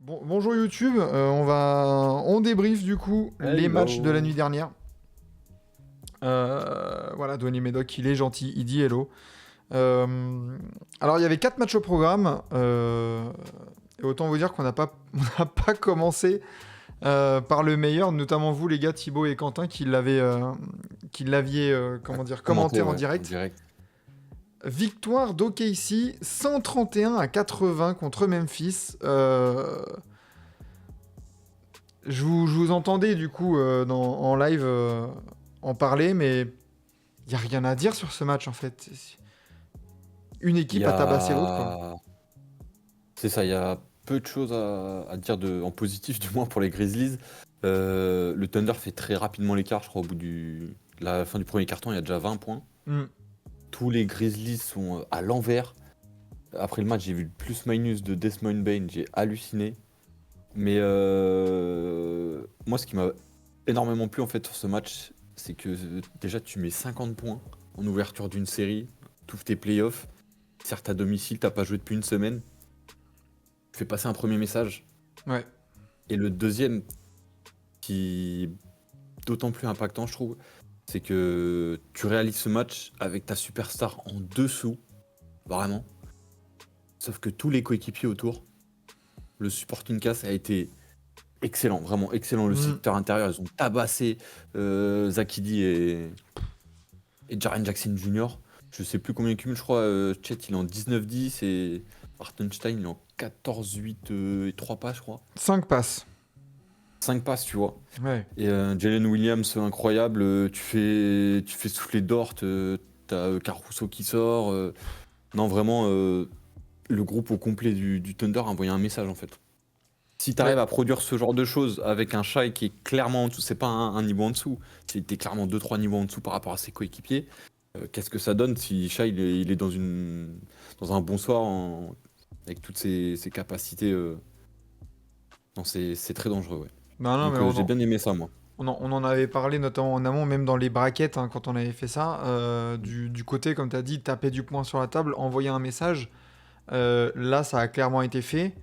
Bonjour YouTube, on débriefe du coup les matchs de la nuit dernière. Voilà, Dwayne Medoc, il est gentil, il dit hello. Alors il y avait 4 matchs au programme, et autant vous dire qu'on n'a pas, on n'a pas commencé par le meilleur, notamment vous les gars, Thibaut et Quentin, qui l'aviez commenté Commenté, en ouais, en direct. direct. Victoire d'OKC 131-80 contre Memphis. Je vous entendais du coup en live en parler, mais il n'y a rien à dire sur ce match en fait. Une Il y équipe a tabassé l'autre, quoi. a... C'est ça, il y a peu de choses à dire en positif, du moins pour les Grizzlies. Le Thunder fait très rapidement l'écart, je crois, au bout de la fin du premier quart-temps, il y a déjà 20 points. Mm. Tous les Grizzlies sont à l'envers. Après le match, j'ai vu le plus-minus de Desmond Bane, j'ai halluciné. Mais moi, ce qui m'a énormément plu en fait sur ce match, c'est que déjà tu mets 50 points en ouverture d'une série, tous tes playoffs. Certes, à domicile, t'as pas joué depuis une semaine. Tu fais passer un premier message. Ouais. Et le deuxième, qui est d'autant plus impactant, je trouve, c'est que tu réalises ce match avec ta superstar en dessous, vraiment. Sauf que tous les coéquipiers autour, le supporting cast a été excellent, vraiment excellent. Le Mm. secteur intérieur, ils ont tabassé Zakidi et Jaren Jackson Jr. Je sais plus combien il cumule, je crois. Chet, il est en 19-10 et Hartenstein, il est en 14-8 et 3 passes, je crois. 5 passes. 5 passes, tu vois. Ouais. Et Jalen Williams, incroyable. Tu fais souffler Dort. T'as Caruso qui sort. Non, vraiment, le groupe au complet du Thunder a envoyé un message, en fait. Si tu arrives Ouais. à produire ce genre de choses avec un Shai qui est clairement en dessous, c'est pas un niveau en dessous, t'es clairement 2-3 niveaux en dessous par rapport à ses coéquipiers, qu'est-ce que ça donne si Shai il est dans un bon soir avec toutes ses capacités non, c'est très dangereux, ouais. Non, mais Donc j'ai bien aimé ça, moi. on en avait parlé notamment en amont, même dans les brackets, hein, quand on avait fait ça. Du côté, comme tu as dit, taper du poing sur la table, envoyer un message. Là, ça a clairement été fait.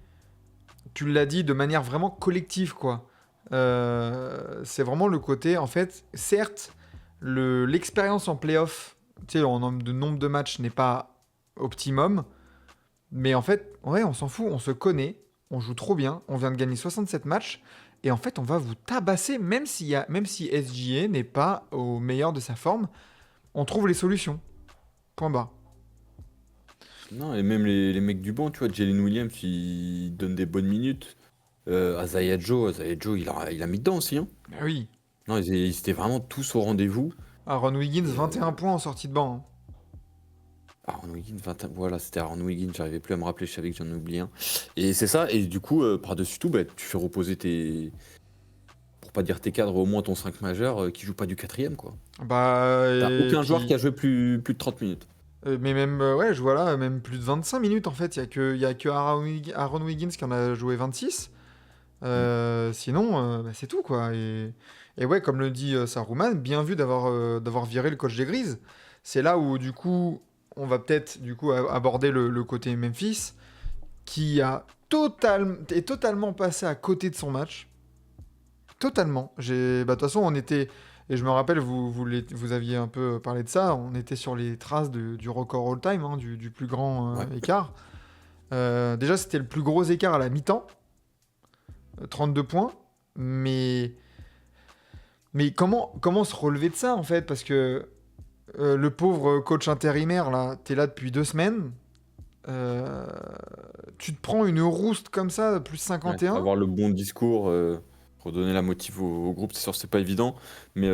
Tu l'as dit de manière vraiment collective, quoi. C'est vraiment le côté, en fait, certes, l'expérience en playoff, tu sais, en nombre de matchs n'est pas optimum, mais en fait, ouais, on s'en fout, on se connaît, on joue trop bien, on vient de gagner 67 matchs, et en fait, on va vous tabasser, même si SGA n'est pas au meilleur de sa forme, on trouve les solutions. Point barre. Non, et même les mecs du banc, tu vois, Jalen Williams, il donne des bonnes minutes. Isaiah Joe, il a mis dedans aussi, hein. Bah oui. Non, ils étaient vraiment tous au rendez-vous. Aaron Wiggins, Et 21 points en sortie de banc, hein. Aaron Wiggins, voilà, c'était Aaron Wiggins, j'arrivais plus à me rappeler, je savais que j'en ai oublié un. Et c'est ça, et du coup, par-dessus tout, bah, tu fais reposer pour pas dire tes cadres, au moins ton 5 majeur qui joue pas du quatrième, quoi. Bah, T'as et aucun joueur qui puis, a joué plus de 30 minutes. mais même, ouais, je vois là, même plus de 25 minutes en fait. Il y a que Aaron Wiggins qui en a joué 26. Mm. Sinon, bah, c'est tout quoi. Et ouais, comme le dit Saruman, bien vu d'avoir viré le coach des Grises. C'est là où du coup, on va peut-être du coup aborder le côté Memphis, qui est totalement passé à côté de son match. Totalement. Bah, de toute façon, on était. Et je me rappelle, vous aviez un peu parlé de ça. On était sur les traces du record all-time, hein, du plus grand Ouais. écart. Déjà, c'était le plus gros écart à la mi-temps. 32 points. Mais, comment se relever de ça, en fait? Parce que le pauvre coach intérimaire, là, t'es là depuis 2 semaines. Euh, Tu te prends une rouste comme ça, plus Ouais, 51. avoir le bon discours, redonner la motive au groupe, c'est sûr, c'est pas évident. Mais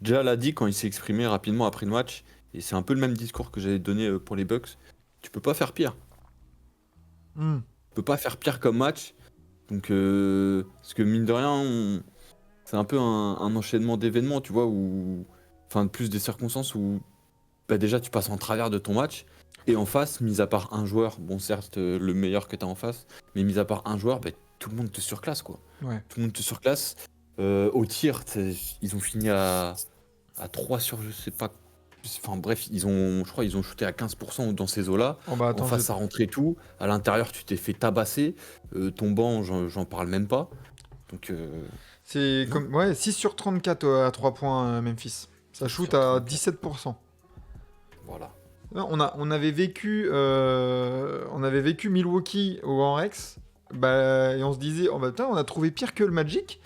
déjà l'a dit quand il s'est exprimé rapidement après le match, et c'est un peu le même discours que j'avais donné pour les Bucks. Tu peux pas faire pire. Hmm. Tu peux pas faire pire comme match. Donc, parce que mine de rien, c'est un peu un enchaînement d'événements, tu vois, enfin, plus des circonstances où bah, déjà tu passes en travers de ton match. Et en face, mis à part un joueur, bon certes le meilleur que tu as en face, mais mis à part un joueur, bah, tout le monde te surclasse quoi. Ouais. Tout le monde te surclasse. Au tir, ils ont fini à 3 sur je sais pas Enfin bref, je crois ils ont shooté à 15% dans ces eaux-là. Oh bah En attends, face, ça rentrait tout. À l'intérieur, tu t'es fait tabasser. Ton banc, j'en parle même pas. Donc, c'est non. comme ouais, 6 sur 34 à 3 points Memphis. Ça 6 shoot sur à 34. 17%. Voilà. Non, on avait vécu Milwaukee au Anrex. Bah, et on se disait, oh bah putain, on a trouvé pire que le Magic.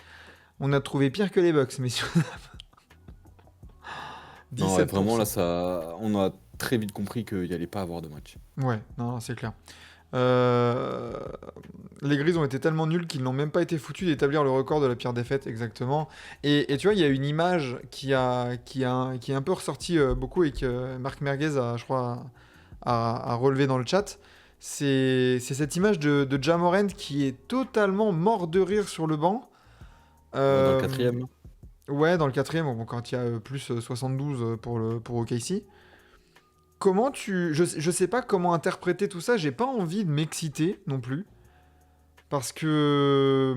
On a trouvé pire que les Bucks, mais sur Non, ouais, vraiment, là, 17%. on a très vite compris qu'il n'y allait pas avoir de match. Ouais, non, c'est clair. Euh, Les Grises ont été tellement nuls qu'ils n'ont même pas été foutus d'établir le record de la pire défaite, exactement. Et tu vois, il y a une image qui est un peu ressortie beaucoup et que Marc Merguez a, je crois, a relevé dans le chat. C'est cette image de Ja Morant qui est totalement mort de rire sur le banc. Ouais, dans le Euh, quatrième. ouais, dans le quatrième, bon, quand il y a plus 72 pour OKC. Comment je sais pas comment interpréter tout ça, j'ai pas envie de m'exciter non plus. Parce que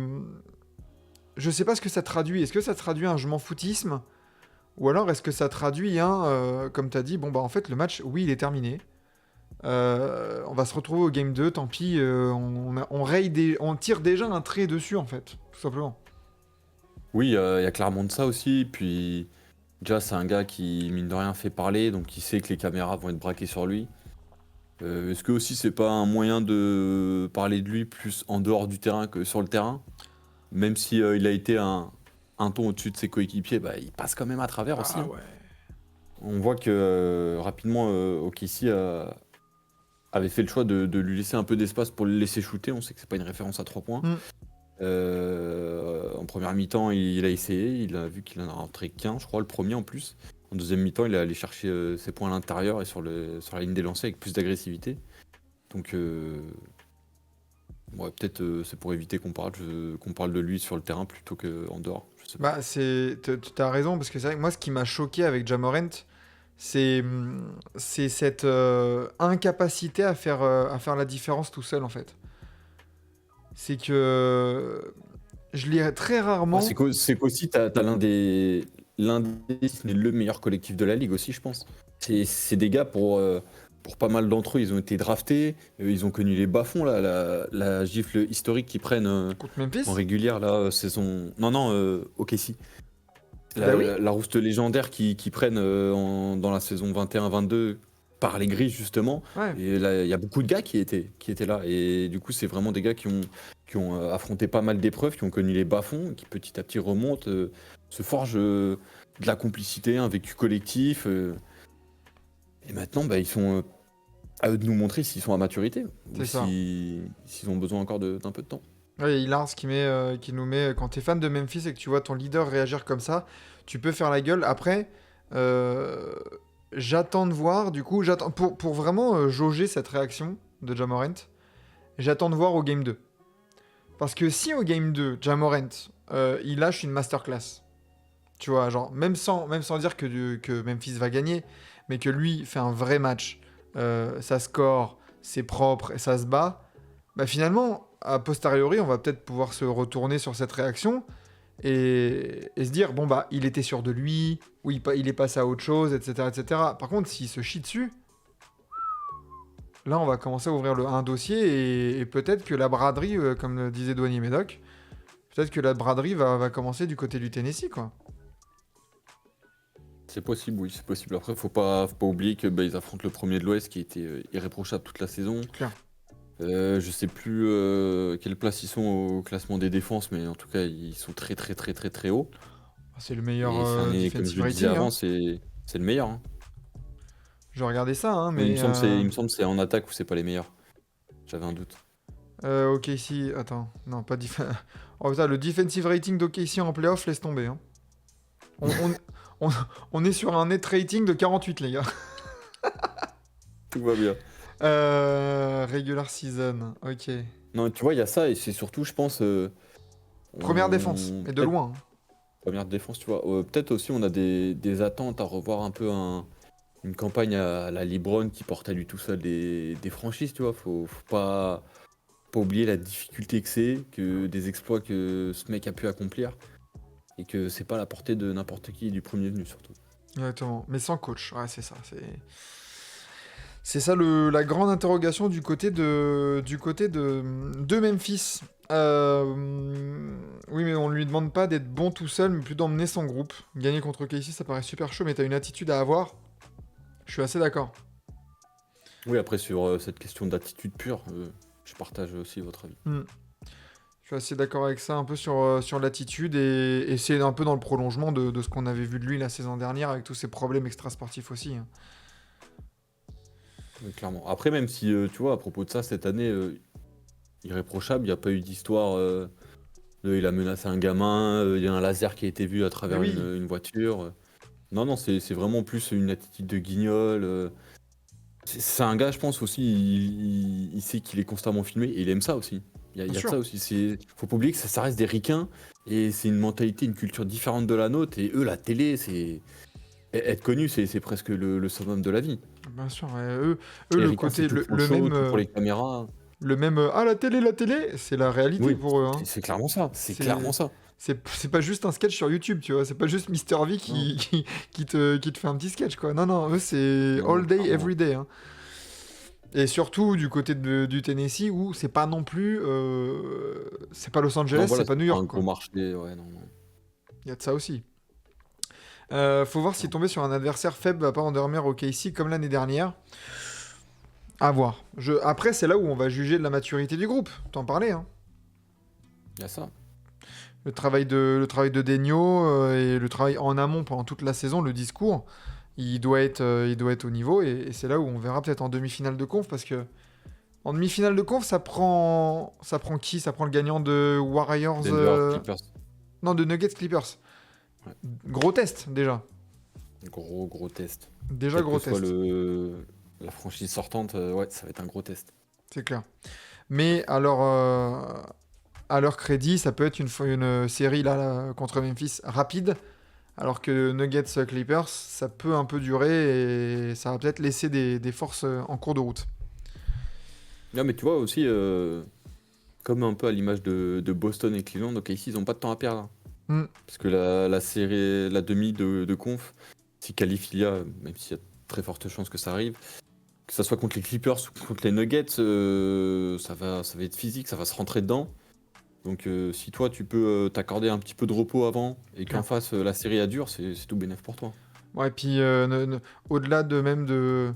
je sais pas ce que ça traduit. Est-ce que ça traduit un je m'en foutisme? Ou alors est-ce que ça traduit un, comme t'as dit, bon bah en fait le match, oui il est terminé. On va se retrouver au game 2, tant pis, on tire déjà un trait dessus en fait, tout simplement. Oui, il y a clairement de ça aussi. Puis, déjà, c'est un gars qui, mine de rien, fait parler. Donc, il sait que les caméras vont être braquées sur lui. Est-ce que aussi, c'est pas un moyen de parler de lui plus en dehors du terrain que sur le terrain? Même si il a été un ton au-dessus de ses coéquipiers, bah, il passe quand même à travers aussi, Ah hein. ouais. On voit que rapidement, OKC avait fait le choix de lui laisser un peu d'espace pour le laisser shooter. On sait que c'est pas une référence à 3 points. Hmm. En première mi-temps, il a essayé, il a vu qu'il en a rentré qu'un, je crois, le premier en plus. En deuxième mi-temps, il est allé chercher ses points à l'intérieur et sur la ligne des lancers avec plus d'agressivité. Donc, ouais, peut-être c'est pour éviter qu'on parle de lui sur le terrain plutôt qu'en dehors. Je sais pas. Bah t'as raison, parce que c'est vrai que moi ce qui m'a choqué avec Ja Morant, c'est cette incapacité à faire la différence tout seul en fait. C'est que je lis très Ouais, rarement. c'est qu'aussi, t'as l'un des, si ce n'est le meilleur collectif de la ligue aussi, je pense. C'est des gars, pour pas mal d'entre eux, ils ont été draftés, ils ont connu les bas-fonds, là, la gifle historique qu'ils prennent Contre en Memphis? régulière, là, saison. Non, non, OKC. Bah La, oui. la, la rouste légendaire qu'ils prennent dans la saison 21-22 par les Grises, justement. Ouais. Et là, il y a beaucoup de gars qui étaient là. Et du coup, c'est vraiment des gars qui ont affronté pas mal d'épreuves, qui ont connu les bas-fonds, qui petit à petit remontent, se forgent de la complicité, un vécu collectif. Et maintenant, bah, ils sont à eux de nous montrer s'ils sont à maturité ou C'est ça. s'ils ont besoin encore d'un peu de temps. Ouais, il y a Lars qui nous met, quand t'es fan de Memphis et que tu vois ton leader réagir comme ça, tu peux faire la gueule. Après, euh, j'attends de voir, du coup, j'attends pour vraiment jauger cette réaction de Ja Morant, j'attends de voir au game 2. Parce que si au game 2, Ja Morant, il lâche une masterclass, tu vois, genre, même sans dire que Memphis va gagner, mais que lui fait un vrai match, ça score, c'est propre et ça se bat, bah finalement, a posteriori, on va peut-être pouvoir se retourner sur cette réaction et se dire, bon bah, il était sûr de lui, ou il est passé à autre chose, etc. etc. Par contre, s'il se chie dessus, là, on va commencer à ouvrir un dossier et peut-être que la braderie, comme le disait Douanier Médoc, peut-être que la braderie va commencer du côté du Tennessee, quoi. C'est possible, oui, c'est possible. Après, faut pas oublier que bah, ils affrontent le premier de l'Ouest qui était irréprochable toute la saison. Clair. Je sais plus quelle place ils sont au classement des défenses, mais en tout cas, ils sont très très très très très haut. C'est le meilleur Et comme je defensive le disais rating, avant, hein. c'est le meilleur, hein. Je vais regarder ça, hein, Mais il me mais... semble que c'est en attaque où c'est pas les meilleurs. J'avais un doute. OKC, attends, non, pas Oh putain, le defensive rating d'OKC en playoff, laisse tomber, hein. On, on, on, on est sur un net rating de 48, les gars. Tout va bien. Regular season, ok. Non, tu vois, il y a ça, et c'est surtout, je pense, Première défense, et de peut-être loin, hein. première défense, tu vois. Peut-être aussi on a des attentes à revoir un peu une campagne à la LeBron qui porte à lui tout seul des franchises, tu vois. Faut pas oublier la difficulté que c'est, que des exploits que ce mec a pu accomplir, et que c'est pas à la portée de n'importe qui, du premier venu surtout. Exactement. Mais sans coach. Ouais, c'est ça. C'est ça la grande interrogation du côté de Memphis. Oui, mais on lui demande pas d'être bon tout seul, mais plus d'emmener son groupe. Gagner contre KC, ça paraît super chaud, mais t'as une attitude à avoir. Je suis assez d'accord. Oui, après, sur cette question d'attitude pure, je partage aussi votre avis. Hmm. Je suis assez d'accord avec ça, un peu sur l'attitude, et c'est un peu dans le prolongement de ce qu'on avait vu de lui la saison dernière, avec tous ses problèmes extrasportifs aussi, hein. Clairement. Après, même si, tu vois, à propos de ça, cette année, irréprochable, il n'y a pas eu d'histoire. Il a menacé un gamin, il y a un laser qui a été vu à Mais travers oui, une voiture. Non, non, c'est vraiment plus une attitude de guignol. C'est un gars, je pense aussi, il sait qu'il est constamment filmé et il aime ça aussi. Il bien y a de sûr. ça aussi. Faut pas oublier que ça reste des ricains et c'est une mentalité, une culture différente de la nôtre. Et eux, la télé, être connu, c'est presque le summum de la vie. Bien sûr, ouais. Eux, Les le ricains, c'est côté, tout le, pour le le show, même, tout pour les caméras. ah, la télé, c'est la réalité Oui, pour eux, c'est hein. c'est clairement ça. C'est clairement C'est, ça. c'est pas juste un sketch sur YouTube, tu vois. C'est pas juste Mister V Non, qui te fait un petit sketch, quoi. Non, non, eux, c'est non, non, all day, clairement. every day, hein. Et surtout du côté du Tennessee où c'est pas non plus. C'est pas Los Non, Angeles, c'est voilà, pas c'est New pas un York, gros quoi. marché. Ouais, non, non. Il y a de ça aussi. Faut voir si Clairement. tomber sur un adversaire faible va pas endormir au KC comme l'année dernière. À voir. Après, c'est là où on va juger de la maturité du groupe. T'en parlais, hein. Il y a ça. Le travail de Denio et le travail en amont pendant toute la saison, le discours, il doit être au niveau. Et c'est là où on verra peut-être en demi-finale de conf parce que en demi-finale de conf, ça prend qui? Ça prend le gagnant de Warriors. Denver, Clippers. Non, de Nuggets Clippers. Ouais. Gros test déjà. Gros, gros test. Déjà Quelle que gros soit test. la franchise sortante, ouais, ça va être un gros test. C'est clair. Mais à leur crédit, ça peut être une série là, contre Memphis rapide. Alors que Nuggets Clippers, ça peut un peu durer et ça va peut-être laisser des forces en cours de route. Non, mais tu vois aussi, comme un peu à l'image de Boston et Cleveland, donc ici, ils n'ont pas de temps à perdre, hein. Hmm, Parce que la série, la demi de conf, si qualif il y a, même s'il y a très forte chance que ça arrive, que ça soit contre les Clippers ou contre les Nuggets, ça va être physique, ça va se rentrer dedans. Donc si toi tu peux t'accorder un petit peu de repos avant et qu'en clair. face la série a dure, c'est tout bénef pour toi. Ouais, et puis au-delà de même de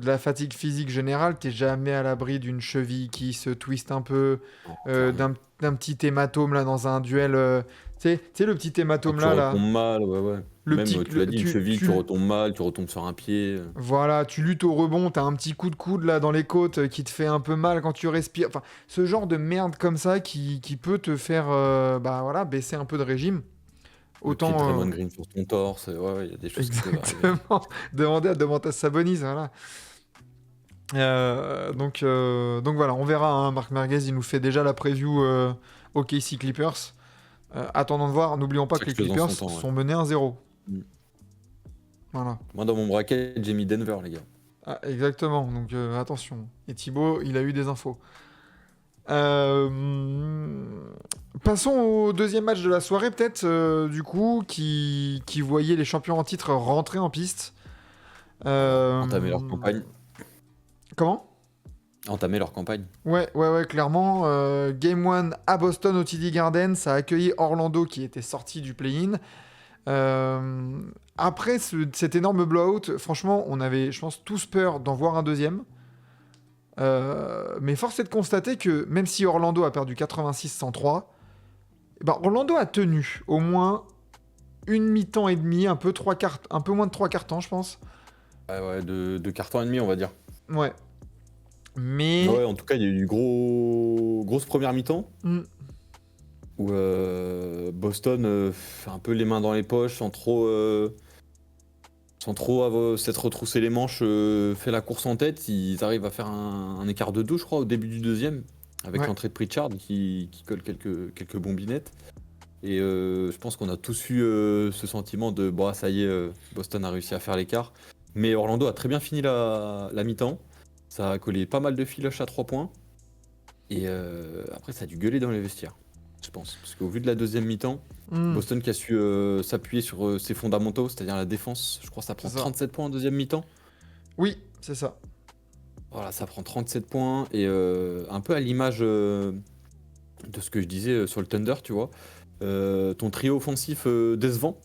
la fatigue physique générale, t'es jamais à l'abri d'une cheville qui se twiste un peu, Non, euh, clairement. d'un petit hématome là dans un duel. Tu sais, le petit Ah, hématome tu là, retombes mal, ouais, ouais. le Même, petit, tu l'as dit, une cheville, tu tu, retombes mal, tu retombes sur un pied. voilà, tu luttes au rebond, t'as un petit coup de coude là dans les côtes qui te fait un peu mal quand tu respires. Enfin, ce genre de merde comme ça qui peut te faire, bah voilà, baisser un peu de régime. Le pied de Autant, Draymond Green sur ton torse, ouais, ouais, il y a des choses qui peuvent arriver. exactement, demander à Domantas Sabonis, voilà. Donc voilà, on verra, hein. Marc Marquez, il nous fait déjà la preview OKC Clippers. Attendons de voir. N'oublions pas que Chaque les chose en Clippers son temps, ouais. sont menés 1-0. Mm. Voilà. Moi, dans mon bracket, j'ai mis Denver, les gars. Ah, exactement. Donc attention. Et Thibaut, il a eu des infos. Euh, Passons au deuxième match de la soirée, peut-être, du coup, qui voyait les champions en titre rentrer en piste. Euh, Entamer leur campagne. Comment? Entamer leur campagne. Ouais, ouais, ouais, clairement. Game 1 à Boston au TD Garden, ça a accueilli Orlando qui était sorti du play-in. Euh, Après cet énorme blowout, franchement, on avait, je pense, tous peur d'en voir un deuxième. Mais force est de constater que même si Orlando a perdu 86-103, eh ben, Orlando a tenu au moins une mi-temps et demi, un peu moins de trois quarts temps, je pense. Ouais, ouais, de carton et demi, on va dire. Ouais. Ouais, Mais en tout cas, il y a eu grosse première mi-temps hmm, où Boston fait un peu les mains dans les poches sans trop s'être retroussé les manches, fait la course en tête. Ils arrivent à faire un écart de 2, je crois, au début du deuxième, avec ouais, l'entrée de Pritchard qui colle quelques bombinettes. Et je pense qu'on a tous eu ce sentiment de bon, ça y est, Boston a réussi à faire l'écart. Mais Orlando a très bien fini la mi-temps. Ça a collé pas mal de filoches à 3 points. Et après, ça a dû gueuler dans les vestiaires. pense. Parce qu'au vu de la deuxième mi-temps, Hmm, Boston qui a su s'appuyer sur ses fondamentaux, c'est-à-dire la défense, je crois que ça c'est prend ça. 37 points en deuxième mi-temps. Oui, c'est ça. Voilà, ça prend 37 points et un peu à l'image de ce que je disais sur le Thunder, tu vois. Ton trio offensif décevant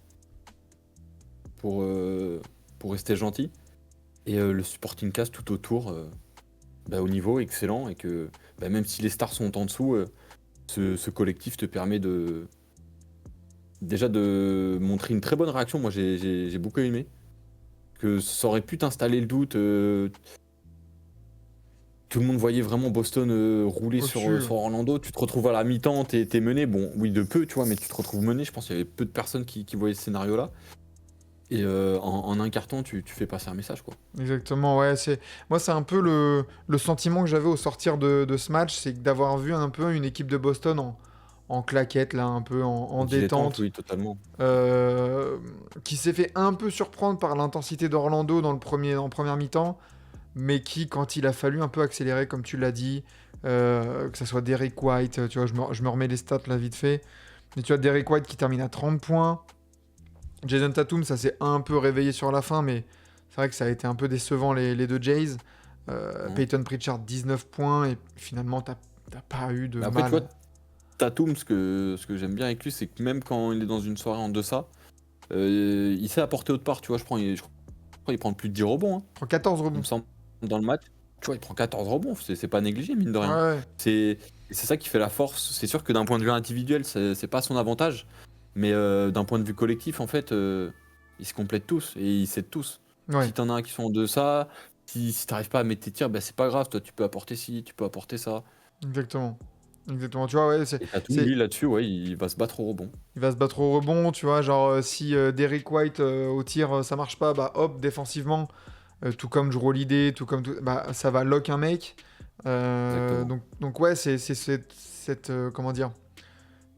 pour, euh, pour rester gentil. Et le supporting cast tout autour, au niveau excellent. Et que même si les stars sont en dessous, ce collectif te permet déjà de montrer une très bonne réaction. Moi j'ai beaucoup aimé. Que ça aurait pu t'installer le doute. Tout le monde voyait vraiment Boston rouler Au-dessus. sur Orlando. Tu te retrouves à la mi-temps, t'es mené. Bon, oui, de peu, tu vois, mais tu te retrouves mené. Je pense qu'il y avait peu de personnes qui voyaient ce scénario-là. Et en un carton, tu fais passer un message, quoi. Exactement, ouais. Moi, c'est un peu le sentiment que j'avais au sortir de ce match, c'est que d'avoir vu un peu une équipe de Boston en claquette, là, un peu en Dilettante, détente, oui, totalement. euh, qui s'est fait un peu surprendre par l'intensité d'Orlando en première mi-temps, mais qui, quand il a fallu un peu accélérer, comme tu l'as dit, que ce soit Derrick White, tu vois, je me remets les stats là vite fait, mais tu vois, Derrick White qui termine à 30 points, Jason Tatum, ça s'est un peu réveillé sur la fin, mais c'est vrai que ça a été un peu décevant les deux Jays. Hein. Peyton Pritchard, 19 points, et finalement, t'as pas eu de Mais après, tu vois, mal. Tatum, ce que j'aime bien avec lui, c'est que même quand il est dans une soirée en deçà, il sait apporter autre part, tu vois. Je crois qu'il prend plus de 10 rebonds, hein, Il prend 14 il rebonds. me semble, dans le match. Tu vois, il prend 14 rebonds, c'est pas négligé, mine de Ouais, rien. ouais, C'est ça qui fait la force. C'est sûr que d'un point de vue individuel, c'est pas son avantage. Mais d'un point de vue collectif, en fait, ils se complètent tous et ils s'aident tous. Si ouais, t'en as un qui sont en deçà, si t'arrives pas à mettre tes tirs, c'est pas grave. Toi, tu peux apporter ci, tu peux apporter ça. exactement. Exactement. Tu vois, ouais, Et Tatum, c'est, lui, là-dessus, ouais, il va se battre au rebond. il va se battre au rebond, tu vois. Genre, si Derrick White au tir, ça marche pas, bah hop, défensivement, tout comme Jrue Holiday, tout comme tout, bah ça va lock un mec. Exactement. Donc ouais, c'est cette comment dire,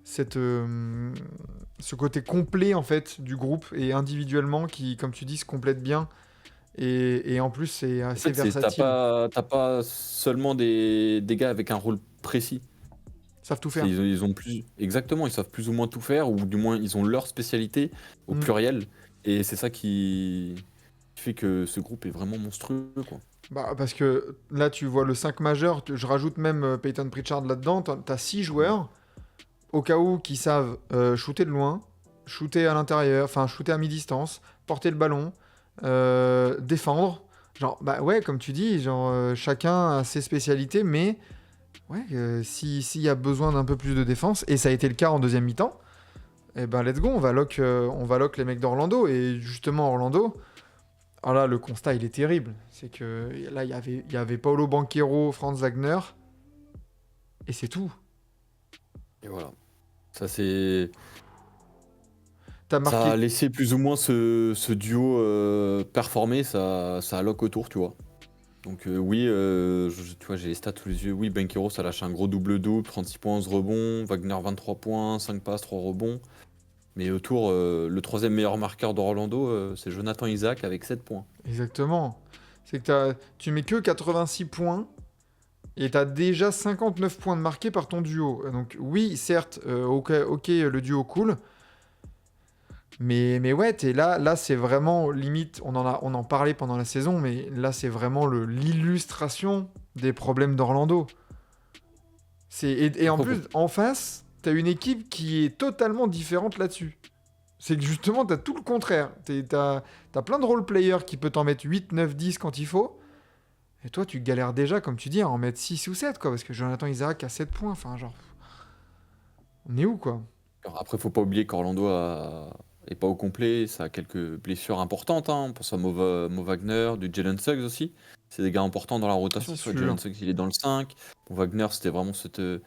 cette ce côté complet en fait du groupe et individuellement qui, comme tu dis, se complète bien et en plus c'est En assez fait, versatile. t'as pas seulement des gars avec un rôle précis. Ils savent tout faire. Ils ont plus. Exactement, ils savent plus ou moins tout faire, ou du moins, ils ont leur spécialité au Mm. pluriel. Et c'est ça qui fait que ce groupe est vraiment monstrueux, quoi. Bah, parce que là, tu vois le 5 majeur, je rajoute même Peyton Pritchard là-dedans, t'as 6 Mm. joueurs, au cas où, qui savent shooter de loin, shooter à l'intérieur, enfin shooter à mi-distance, porter le ballon, défendre. Genre, bah ouais, comme tu dis, genre, chacun a ses spécialités, mais ouais, s'il y a besoin d'un peu plus de défense, et ça a été le cas en deuxième mi-temps, eh ben let's go, on va lock les mecs d'Orlando. Et justement, Orlando, alors là, le constat, il est terrible. C'est que là, il y avait Paolo Banchero, Franz Wagner, et c'est tout. Et voilà. Ça, c'est. T'as Ça a marqué. laissé plus ou moins ce duo performer, ça alloque autour, tu vois. Donc oui, tu vois, j'ai les stats sous les yeux. Oui, Banchero, ça lâche un gros double-double, 36 points, 11 rebonds. Wagner, 23 points, 5 passes, 3 rebonds. Mais autour, le troisième meilleur marqueur d'Orlando, c'est Jonathan Isaac avec 7 points. Exactement. C'est que tu mets que 86 points, et t'as déjà 59 points de marqués par ton duo. Donc oui, certes, ok, le duo cool. Mais ouais, là c'est vraiment limite, on en parlait pendant la saison, mais là c'est vraiment l'illustration des problèmes d'Orlando. Et en Après, plus, en face, t'as une équipe qui est totalement différente là-dessus. C'est que justement, t'as tout le contraire. T'as plein de role-players qui peuvent t'en mettre 8, 9, 10 quand il faut. Et toi, tu galères déjà, comme tu dis, à en mettre 6 ou 7, quoi. Parce que Jonathan Isaac a 7 points. Enfin, genre, on est où, quoi? après, faut pas oublier qu'Orlando est pas au complet, ça a quelques blessures importantes, hein. Pour ça, Mo Wagner, du Jalen Suggs aussi. C'est des gars importants dans la rotation. C'est Tu vois, sûr. Jalen Suggs, il est dans le 5. Mo Wagner, c'était vraiment ce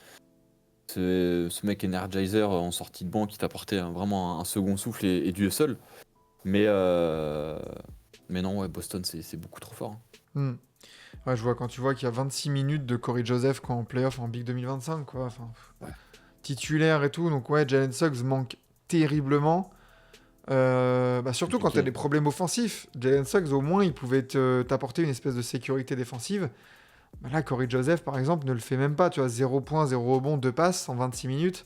mec energizer en sortie de banc qui t'apportait vraiment un second souffle et du hustle. Mais, euh, mais non, ouais, Boston, c'est beaucoup trop fort, hein. Hmm. Ouais, je vois quand tu vois qu'il y a 26 minutes de Corey Joseph quoi, en playoff en Big 2025, quoi. Enfin, Ouais. titulaire et tout. Donc, ouais, Jalen Suggs manque terriblement. Surtout quand tu as Compliqué. des problèmes offensifs. Jalen Suggs, au moins, il pouvait t'apporter une espèce de sécurité défensive. Bah là, Corey Joseph, par exemple, ne le fait même pas. Tu vois, 0 points, 0 rebond, 2 passes en 26 minutes.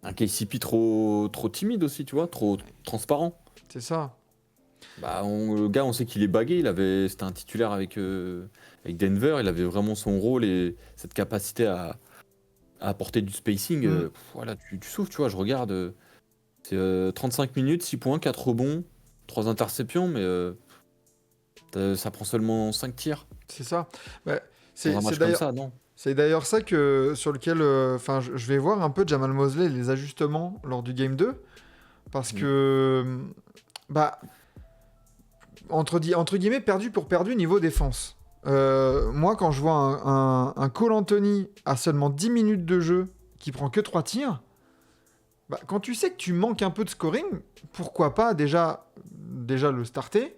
Un KCP trop timide aussi, tu vois, trop transparent. C'est ça. Bah, le gars, on sait qu'il est bagué. C'était un titulaire avec Denver. Il avait vraiment son rôle et cette capacité à apporter du spacing. Mm. Voilà, tu souffles, tu vois. Je regarde. C'est 35 minutes, 6 points, 4 rebonds, 3 interceptions, mais ça prend seulement 5 tirs C'est ça. Bah, dans un c'est match comme d'ailleurs. ça, non? C'est d'ailleurs ça sur lequel enfin, je vais voir un peu Jamal Mosley, les ajustements lors du Game 2. Parce Mm. que, bah, entre guillemets, perdu pour perdu niveau défense. Moi, quand je vois un Cole Anthony à seulement 10 minutes de jeu qui prend que 3 tirs, bah, quand tu sais que tu manques un peu de scoring, pourquoi pas déjà le starter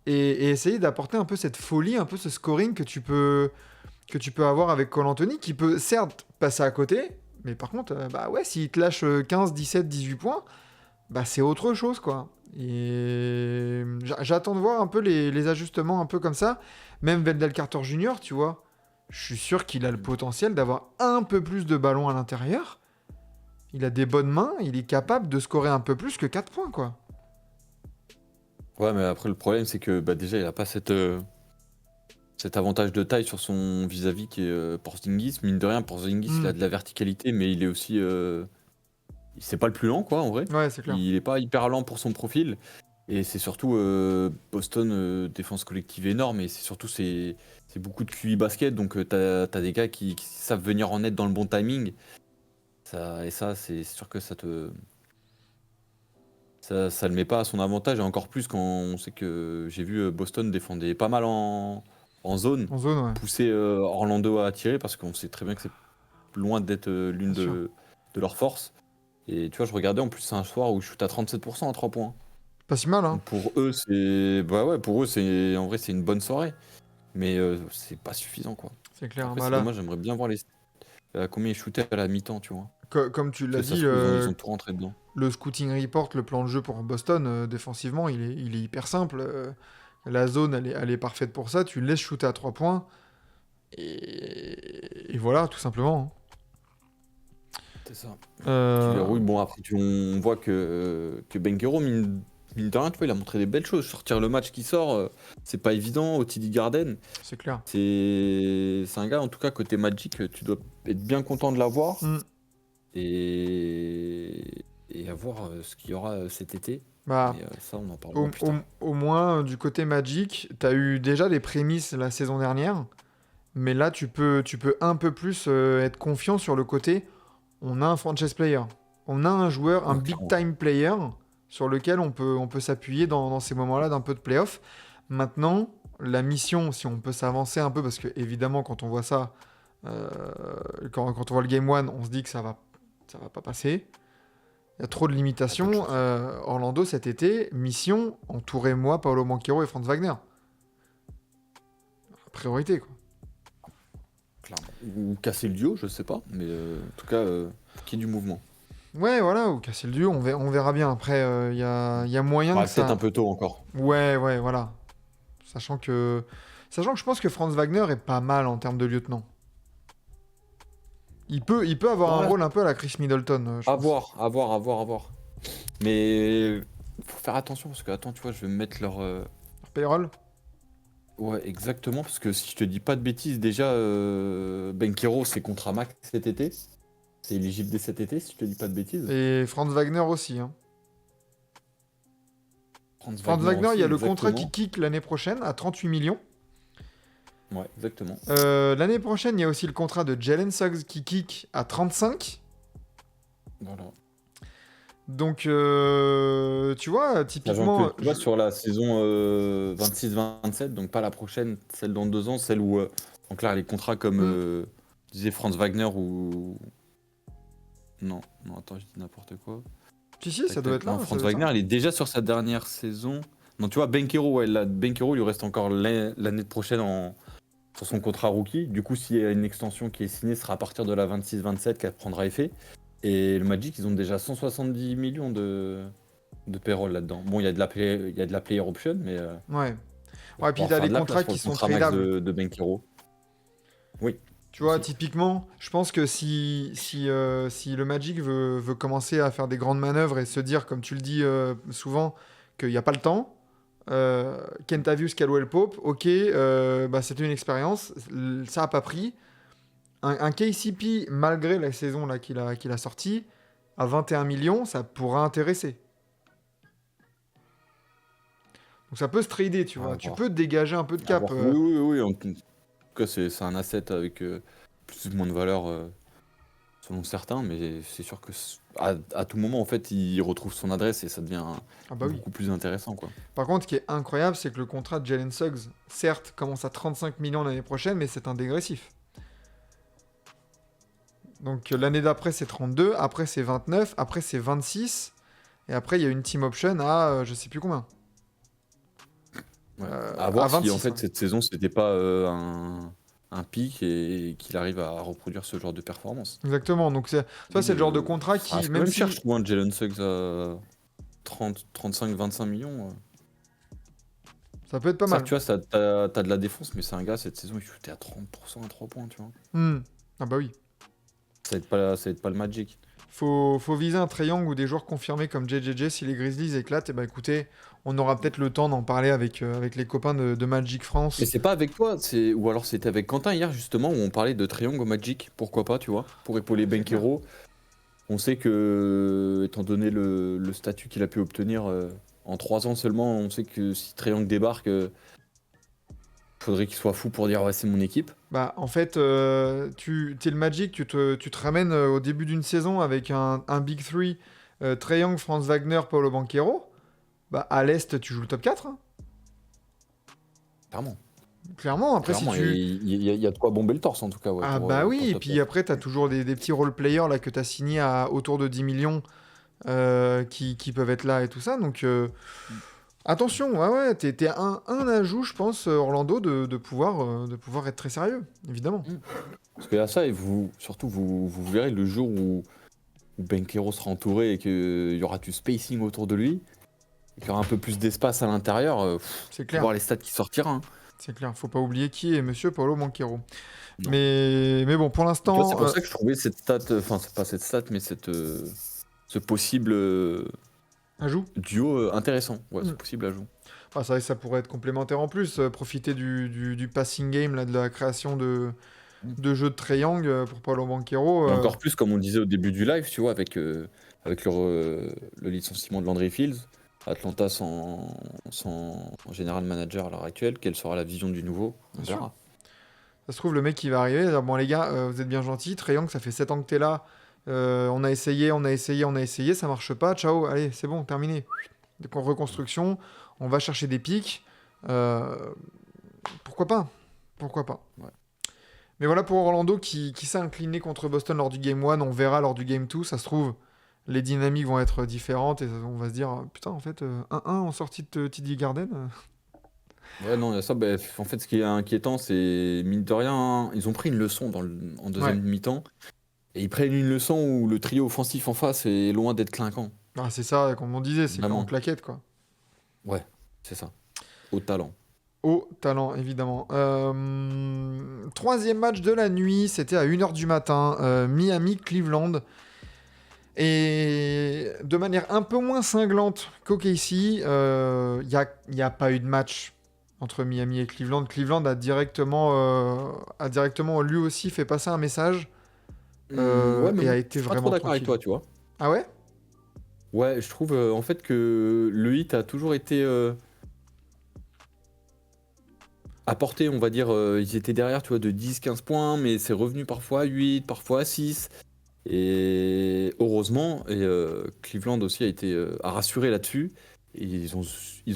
et essayer d'apporter un peu cette folie, un peu ce scoring que tu peux avoir avec Cole Anthony, qui peut certes passer à côté, mais par contre, bah ouais, s'il te lâche 15, 17, 18 points, bah c'est autre chose, quoi. Et j'attends de voir un peu les ajustements un peu comme ça. Même Wendell Carter Jr., tu vois, je suis sûr qu'il a le potentiel d'avoir un peu plus de ballons à l'intérieur. Il a des bonnes mains, il est capable de scorer un peu plus que 4 points, quoi. Ouais, mais après, le problème, c'est que bah, déjà, il a pas cet avantage de taille sur son vis-à-vis qui est Porzingis. Mine de rien, Porzingis, il Hmm. a de la verticalité, mais il est aussi. C'est pas le plus lent, quoi, en vrai. Ouais, c'est clair. Il est pas hyper lent pour son profil. Et c'est surtout Boston, défense collective énorme. Et c'est surtout c'est beaucoup de QI basket. Donc t'as des gars qui savent venir en aide dans le bon timing. Ça, c'est sûr que ça le met pas à son avantage. Et encore plus quand on sait que j'ai vu Boston défendait pas mal en zone. En zone, ouais, Pousser Orlando à tirer parce qu'on sait très bien que c'est loin d'être l'une bien sûr. de leurs forces. Et tu vois, je regardais en plus, c'est un soir où je shoot à 37% à 3 points. Pas si mal, hein. Donc pour eux, c'est. Bah ouais, pour eux, c'est. En vrai, c'est une bonne soirée. Mais c'est pas suffisant, quoi. C'est clair. Après, Bah c'est là, dommage, j'aimerais bien voir combien ils shootaient à la mi-temps, tu vois. comme tu l'as Parce que ça dit, se trouve, ils ont tout rentré dedans. le scouting report, le plan de jeu pour Boston, défensivement, il est hyper simple. La zone, elle est parfaite pour ça. Tu laisses shooter à 3 points. Et voilà, tout simplement, C'est ça. hein. Tu verrouilles. Bon, après, on voit que Benkero, mine de rien, tu vois, il a montré des belles choses. Sortir le match qui sort, c'est pas évident au TD Garden. C'est clair. C'est un gars, en tout cas, côté Magic, tu dois être bien content de l'avoir. Mm. Et à voir ce qu'il y aura cet été. Bah, Mais ça, on en parlera au, plus au- tard. au moins, du côté Magic, tu as eu déjà des prémices la saison dernière. Mais là, tu peux un peu plus être confiant sur le côté. On a un franchise player. On a un joueur, un Ouais, big clairement. time player sur lequel on peut s'appuyer dans ces moments-là d'un peu de playoff. Maintenant, la mission, si on peut s'avancer un peu, parce que évidemment, quand on voit ça, euh, quand on voit le Game 1, on se dit que ça va pas passer. Il y a trop de Il y a peu de limitations. choses, Orlando cet été, mission, entourez-moi Paolo Banchero et Franz Wagner. Priorité, quoi. clairement. Ou casser le duo, je sais pas. Mais en tout cas, qu'il y ait du mouvement. Ouais, voilà, ou casser le duo, on verra bien. Après, il y a moyen Ouais, que peut-être un ça. peu tôt encore. Ouais, ouais, voilà. Sachant que je pense que Franz Wagner est pas mal en termes de lieutenant. Il peut avoir un Ouais, rôle un peu à la Chris Middleton, je à pense. voir, à voir, à voir, à voir. Mais faut faire attention parce que, attends, tu vois, je vais me mettre leur. Payroll. Ouais, exactement. Parce que si je te dis pas de bêtises, déjà, Benkero, c'est contrat max cet été. C'est éligible dès cet été, si je te dis pas de bêtises. Et Franz Wagner aussi, hein. Franz Franz Wagner Wagner, il aussi, y a le contrat qui exactement. kick l'année prochaine à 38 millions. Ouais, exactement. L'année prochaine, il y a aussi le contrat de Jalen Suggs qui kick à 35. Voilà. Donc, tu vois, Sachant que typiquement, tu vois, sur la saison 26-27, donc pas la prochaine, celle dans 2 ans, celle où, donc là, les contrats comme hmm, disait Franz Wagner ou. Non, non, attends, je dis n'importe quoi. si, Tac, ça doit tac. être Non, là, ça Franz doit être Wagner, ça. il est déjà sur sa dernière saison. Non, tu vois, Benkero, ouais, Benkero, il lui reste encore l'année prochaine sur son contrat rookie. Du coup, s'il y a une extension qui est signée, ce sera à partir de la 26-27 qu'elle prendra effet. Et le Magic, ils ont déjà 170 millions de payroll là-dedans. Bon, il y a de la player option, mais Ouais. il va Ouais, puis falloir t'as faire les de la place contrats pour qui le sont contrat max tradables. de Benkero. Oui, Tu vois, aussi. typiquement, je pense que si le Magic veut commencer à faire des grandes manœuvres et se dire, comme tu le dis souvent, qu'il n'y a pas le temps, Kentavius Caldwell Pope, ok, bah, c'était une expérience, ça n'a pas pris. Un KCP, malgré la saison là, qu'il a sorti, à 21 millions, ça pourra intéresser. Donc ça peut se trader, tu vois. À Tu voir. peux te dégager un peu de À cap. voir. Oui, oui, oui. En tout cas, c'est un asset avec plus ou moins de valeur selon certains, mais c'est sûr que à tout moment, en fait, il retrouve son adresse et ça devient Ah bah oui. beaucoup plus intéressant, quoi. Par contre, ce qui est incroyable, c'est que le contrat de Jalen Suggs, certes, commence à 35 millions l'année prochaine, mais c'est un dégressif. Donc l'année d'après, c'est 32, après c'est 29, après c'est 26, et après il y a une team option à je sais plus combien. Ouais. À À voir si, en 26, ouais. fait, cette saison, c'était pas un pic et qu'il arrive à reproduire ce genre de performance. Exactement. Donc ça, c'est le genre de contrat Ça qui, reste quand même même cher, si. je trouve, un Jalen Suggs à 30, 35, 25 millions. Ça peut être pas Certes, mal. tu vois, t'as de la défense, mais c'est un gars, cette saison, il shootait à 30% à 3 points, tu vois. Hmm. Ah bah oui. Ça va être pas le Magic. Faut viser un triangle ou des joueurs confirmés comme JJJ. Si les Grizzlies éclatent, et bah écoutez, on aura peut-être le temps d'en parler avec les copains de Magic Mais France. c'est pas avec toi, ou alors c'était avec Quentin hier, justement, où on parlait de triangle au Magic. Pourquoi pas, tu vois, pour épauler C'est clair. Banchero. On sait que, étant donné le statut qu'il a pu obtenir en 3 ans seulement, on sait que si Triangle débarque, faudrait qu'il soit fou pour dire ouais, c'est mon équipe. Bah, en fait, t'es le Magic, tu te ramènes au début d'une saison avec un Big 3, Trae Young, Franz Wagner, Paolo Banchero. Bah, à l'Est, tu joues le top 4, hein. Clairement. Clairement, après, si Clairement, et tu. il y a de quoi bomber le torse en tout cas, ouais, Ah bah oui, pour le et top puis 4. après, t'as toujours des petits role-players là, que t'as signés à autour de 10 millions qui peuvent être là et tout ça. Donc, attention, ouais, ouais, t'es un ajout, je pense, Orlando, de pouvoir être très sérieux, évidemment. Mm. Parce que à ça, et surtout, vous verrez le jour où Banchero sera entouré et qu'il y aura du spacing autour de lui, et qu'il y aura un peu plus d'espace à l'intérieur, C'est faut clair. voir les stats qui sortiront. Hein. C'est clair, faut pas oublier qui est Monsieur Paolo Banchero. Non. Mais bon, pour Tu vois, c'est l'instant, pour ça que je trouvais cette stat, enfin, c'est pas cette stat, mais ce possible ajout. duo intéressant. Ouais, ce Hmm. possible ajout. Ah, c'est vrai que ça pourrait être complémentaire en plus, profiter du passing game, là, de la création Mm. de jeux de triangle pour Paolo Banchero. Et encore plus, comme on disait au début du live, tu vois, avec le licenciement de Landry Fields, Atlanta sans général manager à l'heure actuelle, quelle sera la vision du nouveau? On Bien sûr. verra. Ça se trouve, le mec qui va arriver, il va dire, bon les gars, vous êtes bien gentils, Triangle, ça fait 7 ans que t'es là, on a essayé, ça marche pas, ciao, allez, c'est bon, terminé. Donc en reconstruction, on va chercher des pics, euh, pourquoi pas? Pourquoi pas? Ouais. Mais voilà pour Orlando qui s'est incliné contre Boston lors du Game 1, on verra lors du Game 2, ça se trouve, les dynamiques vont être différentes et on va se dire, putain, en fait, 1-1 en sortie de TD Garden. Ouais, non, il y a ça. Bah, en fait, ce qui est inquiétant, c'est mine de rien, hein, ils ont pris une leçon en Ouais, deuxième mi-temps. Et ils prennent une leçon où le trio offensif en face est loin d'être clinquant. ah, c'est ça, comme on disait, c'est en Vraiment. claquette, quoi. Ouais, c'est ça. Au talent. Au talent, évidemment. Troisième match de la nuit, c'était à 1h du matin, Miami-Cleveland. Et de manière un peu moins cinglante qu'OKC, il n'y a pas eu de match entre Miami et Cleveland. Cleveland a directement lui aussi fait passer un message Ouais, mais et moi, a je été suis pas trop vraiment d'accord avec tranquille. toi, tu vois. Ah ouais? Ouais, je trouve en fait que le hit a toujours été apporté, on va dire, ils étaient derrière, tu vois, de 10-15 points, mais c'est revenu parfois à 8, parfois à 6. Et heureusement, Cleveland aussi a rassuré là-dessus. Et ils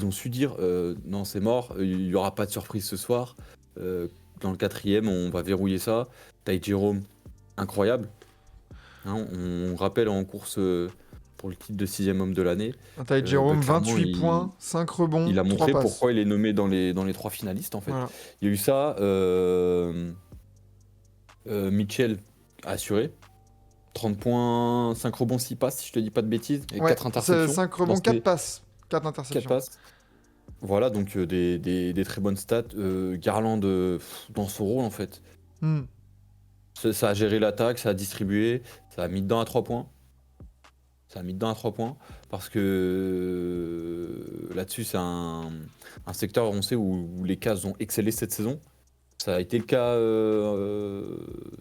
ont su dire non, c'est mort, il n'y aura pas de surprise ce soir. Dans le quatrième, on va verrouiller ça. Ty Jerome, incroyable. Hein, on rappelle en course pour le titre de sixième homme de l'année. T'as Jérôme, Clairement, 28 points, 5 rebonds, il a 3 montré passes. pourquoi il est nommé dans les 3 finalistes en fait. Voilà. Il y a eu ça. Mitchell a assuré. 30 points, 5 rebonds, 6 passes, si je te dis pas de bêtises, et Ouais, 4 interceptions. 5 Dans rebonds, 4 ces passes. 4 4 interceptions. passes. Voilà, donc des très bonnes stats. Garland dans son rôle en fait. Hmm. Ça a géré l'attaque, ça a distribué, ça a mis dedans à 3 points. Ça a mis dedans à 3 points. Parce que là-dessus, c'est un secteur, on sait, où les Cavs ont excellé cette saison. Ça a été le cas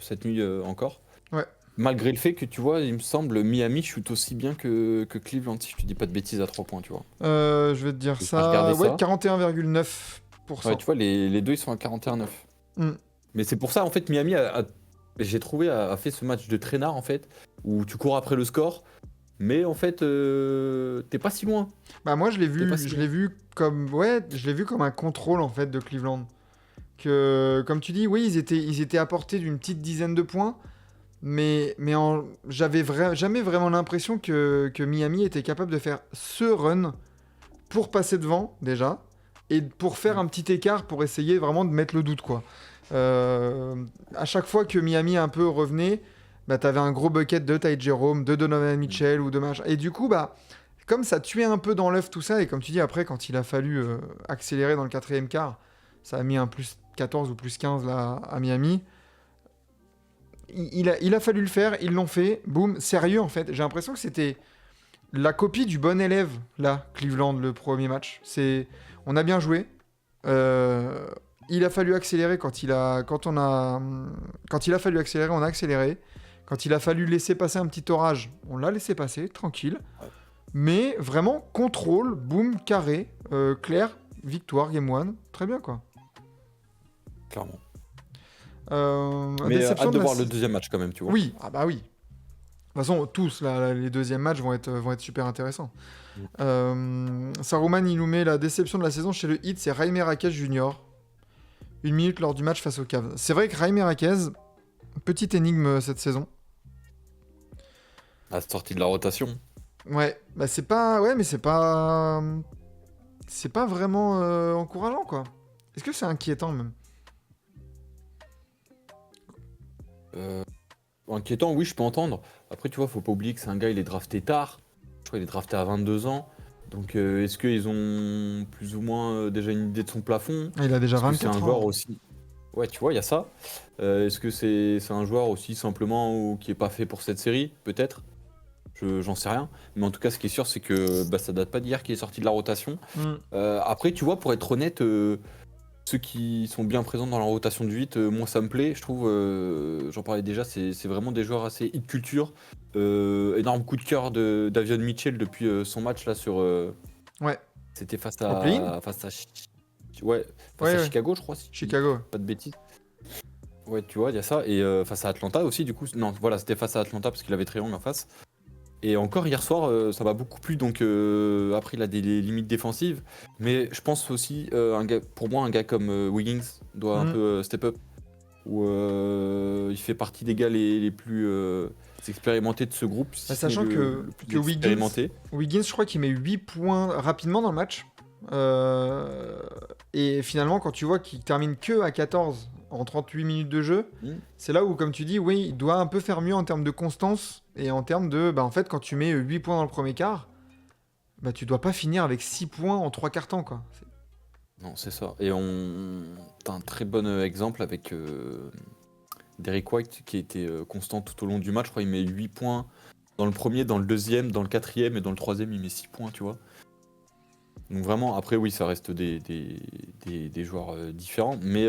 cette nuit encore. Ouais. Malgré le fait que, tu vois, il me semble, Miami shoot aussi bien que Cleveland, si je te dis pas de bêtises, à 3 points, tu vois. Je vais te dire J'ai ça. regardé Ouais, ça. 41,9%. Ouais, tu vois, les deux, ils sont à 41-9. Mm. Mais c'est pour ça, en fait, Miami, j'ai trouvé, a fait ce match de traînard, en fait, où tu cours après le score, mais en fait, t'es pas si loin. Bah moi je l'ai T'es pas vu, si je loin. l'ai vu comme un contrôle en fait de Cleveland. Que comme tu dis, oui, ils étaient à portée d'une petite dizaine de points, mais j'avais jamais vraiment l'impression que Miami était capable de faire ce run pour passer devant déjà et pour faire un petit écart pour essayer vraiment de mettre le doute quoi. À chaque fois que Miami un peu revenait, bah t'avais un gros bucket de Ty Jerome, de Donovan Mitchell ou de machin. Et du coup bah comme ça tuait un peu dans l'œuf tout ça, et comme tu dis, après, quand il a fallu accélérer dans le quatrième quart, ça a mis un plus 14 ou plus 15 là, à Miami. Il a fallu le faire, ils l'ont fait, boum, sérieux en fait. J'ai l'impression que c'était la copie du bon élève, là, Cleveland, le premier match. On a bien joué. Il a fallu accélérer quand il a fallu accélérer, on a accéléré. Quand il a fallu laisser passer un petit orage, on l'a laissé passer, tranquille. Mais vraiment, contrôle, boum, carré, clair, victoire, game one. Très bien, quoi. Clairement. Mais Déception hâte de la voir le saison. deuxième match quand même, tu vois. Oui, ah bah oui. De toute façon, tous, là, les deuxièmes matchs vont être super intéressants. Saruman, il nous met la déception de la saison chez le Heat, c'est Jaime Raquez Jr. 1 minute lors du match face aux Cavs. C'est vrai que Jaime Raquez, petite énigme cette saison. À la sortie de la rotation. Ouais, bah c'est pas... Ouais, mais c'est pas... C'est pas vraiment encourageant, quoi. Est-ce que c'est inquiétant, même? Inquiétant, oui, je peux entendre. Après, tu vois, faut pas oublier que c'est un gars, il est drafté tard. Je crois qu'il est drafté à 22 ans. Donc, est-ce qu'ils ont plus ou moins déjà une idée de son plafond? Il a déjà Est-ce que c'est un 24 joueur ans. aussi... Ouais, tu vois, il y a ça. Est-ce que c'est un joueur aussi simplement qui est pas fait pour cette série? Peut-être. J'en sais rien. Mais en tout cas, ce qui est sûr, c'est que ça date pas d'hier qu'il est sorti de la rotation. Après, tu vois, pour être honnête, ceux qui sont bien présents dans la rotation du 8, moi ça me plaît. Je trouve, j'en parlais déjà, c'est vraiment des joueurs assez hit culture. Énorme coup de cœur de Davion Mitchell depuis son match là sur. Ouais. C'était face Au play-in à. Ouais, face Ouais, à ouais. Chicago, je crois. Si je dis Chicago. pas de bêtises. Ouais, tu vois, il y a ça. Et face à Atlanta aussi, du coup. Non, voilà, c'était face à Atlanta parce qu'il avait Trae Young en face. Et encore hier soir, ça m'a beaucoup plu. Donc après, il a des limites défensives. Mais je pense aussi, pour moi, un gars comme Wiggins doit un peu step up. Où il fait partie des gars les plus expérimentés de ce groupe. Si Sachant ce n'est que plus expérimenté. Wiggins, je crois qu'il met 8 points rapidement dans le match. Et finalement, quand tu vois qu'il termine que à 14 en 38 minutes de jeu, c'est là où, comme tu dis, oui, il doit un peu faire mieux en termes de constance et en termes de... en fait, quand tu mets 8 points dans le premier quart, tu dois pas finir avec 6 points en 3 quarts temps, quoi. Non, c'est ça. Et t'as un très bon exemple avec Derrick White qui a été constant tout au long du match. Je crois qu'il met 8 points dans le premier, dans le deuxième, dans le quatrième et dans le troisième, il met 6 points, tu vois. Donc vraiment, après oui, ça reste des joueurs différents, mais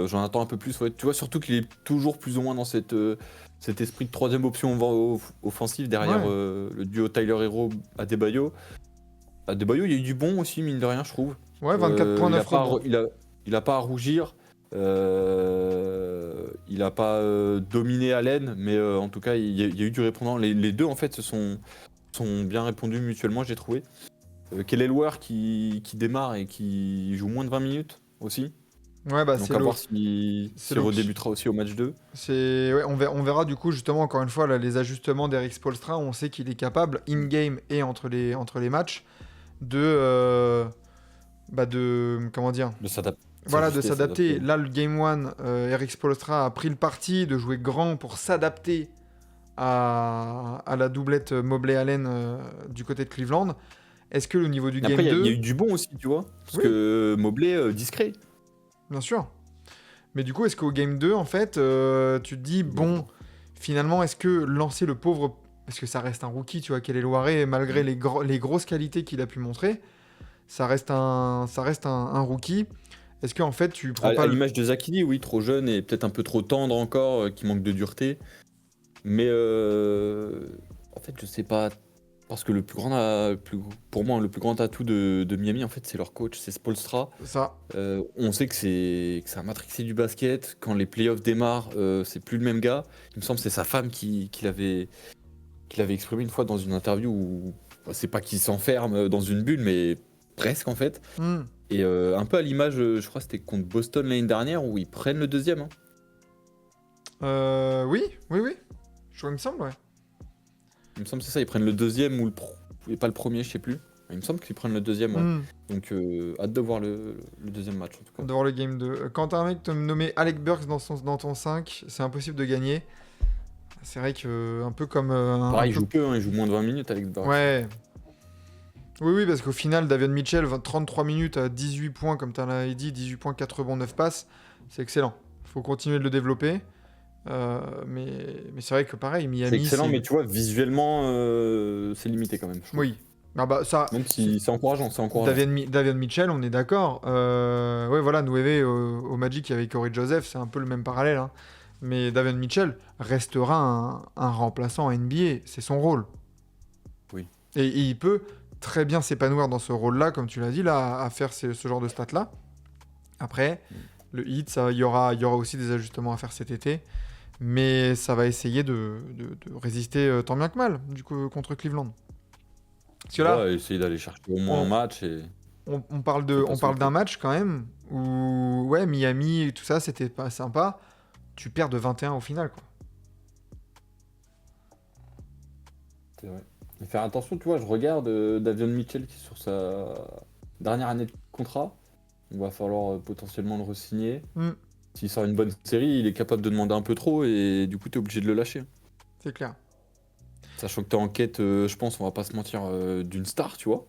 j'en attends un peu plus. Ouais. Tu vois, surtout qu'il est toujours plus ou moins dans cet esprit de troisième option offensive derrière le duo Tyler Hero Adebayo. Adebayo, il y a eu du bon aussi, mine de rien, je trouve. Ouais, 24 points, 9 rebonds. Il a pas à rougir. Il a pas dominé Allen, mais en tout cas, il y a eu du répondant. Les deux, en fait, se sont bien répondus mutuellement, j'ai trouvé. Kelelwer qui démarre et qui joue moins de 20 minutes aussi. Ouais, Donc c'est à voir s'il redébutera aussi au match 2. Ouais, on verra du coup justement encore une fois là, les ajustements d'Eric Spoelstra. On sait qu'il est capable in-game et entre les matchs de comment dire, De s'adapter. voilà, de s'adapter. Là, le game 1, Eric Spoelstra a pris le parti de jouer grand pour s'adapter à la doublette Mobley-Allen du côté de Cleveland. Est-ce que le niveau du game 2... Il y a eu du bon aussi, tu vois. Parce que Mobley, discret. Bien sûr. Mais du coup, est-ce qu'au game 2, en fait, tu te dis, bon, finalement, est-ce que lancer le pauvre... Parce que ça reste un rookie, tu vois, Kelly Loiret, malgré les grosses qualités qu'il a pu montrer, ça reste un rookie. Est-ce qu'en fait, tu prends pas À l'image de Zakini, oui, trop jeune et peut-être un peu trop tendre encore, qui manque de dureté. Mais en fait, je sais pas. Parce que pour moi, le plus grand atout de Miami, en fait, c'est leur coach, c'est Spoelstra. ça? On sait que c'est un matrixé du basket. Quand les playoffs démarrent, c'est plus le même gars. Il me semble que c'est sa femme qui l'avait exprimé une fois dans une interview où c'est pas qu'il s'enferme dans une bulle, mais presque en fait. Hmm. Et un peu à l'image, je crois que c'était contre Boston l'année dernière où ils prennent le deuxième. Hein. Oui. Je crois, il me semble, ouais. Il me semble que c'est ça, ils prennent le deuxième et pas le premier, je sais plus. Il me semble qu'ils prennent le deuxième, ouais. Hmm. Donc hâte de voir le deuxième match en tout cas. Devant le game 2. Quand t'as un mec nommé Alec Burks dans ton 5, c'est impossible de gagner. C'est vrai que un peu comme... Pareil, il joue peu, hein, il joue moins de 20 minutes avec Burks. Ouais. Oui, parce qu'au final, Davion Mitchell, 33 minutes à 18 points, comme tu l'avais dit, 18 points, 4 rebonds, 9 passes, c'est excellent. Il faut continuer de le développer. Mais c'est vrai que pareil, Miami... C'est excellent, mais tu vois, visuellement, c'est limité quand même. Oui. Ah bah, ça, même si c'est encourageant, c'est encourageant. Davion Mitchell, on est d'accord. Ouais, voilà, Nueve au Magic avec Corey Joseph, c'est un peu le même parallèle. Hein. Mais Davion Mitchell restera un remplaçant en NBA, c'est son rôle. Oui. Et il peut très bien s'épanouir dans ce rôle-là, comme tu l'as dit, là, à faire ce genre de stats-là. Après, le Heat, il y aura aussi des ajustements à faire cet été. Mais ça va essayer de résister tant bien que mal, du coup, contre Cleveland. Parce que là, essayer d'aller chercher au moins un match. Et... on parle d'un match quand même où ouais, Miami et tout ça, c'était pas sympa. Tu perds de 21 au final, quoi. C'est vrai. Mais faire attention, tu vois, je regarde Davion Mitchell qui est sur sa dernière année de contrat. Il va falloir potentiellement le re-signer. S'il sort une bonne série, il est capable de demander un peu trop et du coup, tu es obligé de le lâcher. C'est clair. Sachant que tu es en quête, je pense, on va pas se mentir, d'une star, tu vois.